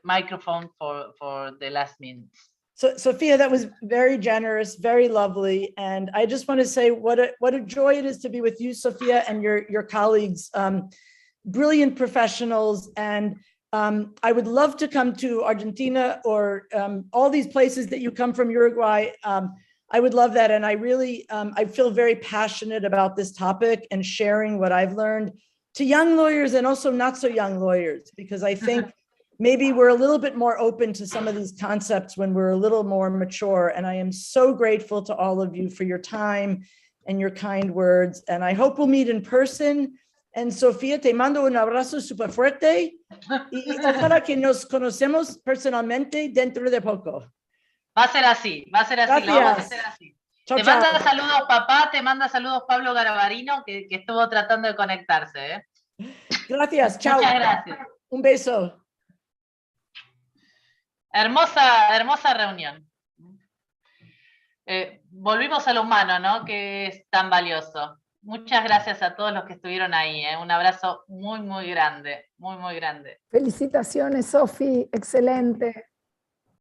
microphone for the last minutes. So, Sophia, that was very generous, very lovely. And I just want to say what a joy it is to be with you, Sophia, and your colleagues, brilliant professionals. And I would love to come to Argentina or all these places that you come from, Uruguay. I would love that. And I really, I feel very passionate about this topic and sharing what I've learned to young lawyers and also not so young lawyers, because I think maybe we're a little bit more open to some of these concepts when we're a little more mature. And I am so grateful to all of you for your time and your kind words. And I hope we'll meet in person. And Sofía, te mando un abrazo súper fuerte y ojalá que nos conocemos personalmente dentro de poco. Va a ser así, lo vamos a hacer así. Chau, te chau. manda saludos papá, te manda saludos Pablo Garabarino, que estuvo tratando de conectarse. Gracias, chao. Muchas gracias. Un beso. Hermosa reunión. Volvimos a lo humano, ¿no? Que es tan valioso. Muchas gracias a todos los que estuvieron ahí. Un abrazo muy, muy grande, muy, muy grande. Felicitaciones, Sofi, excelente.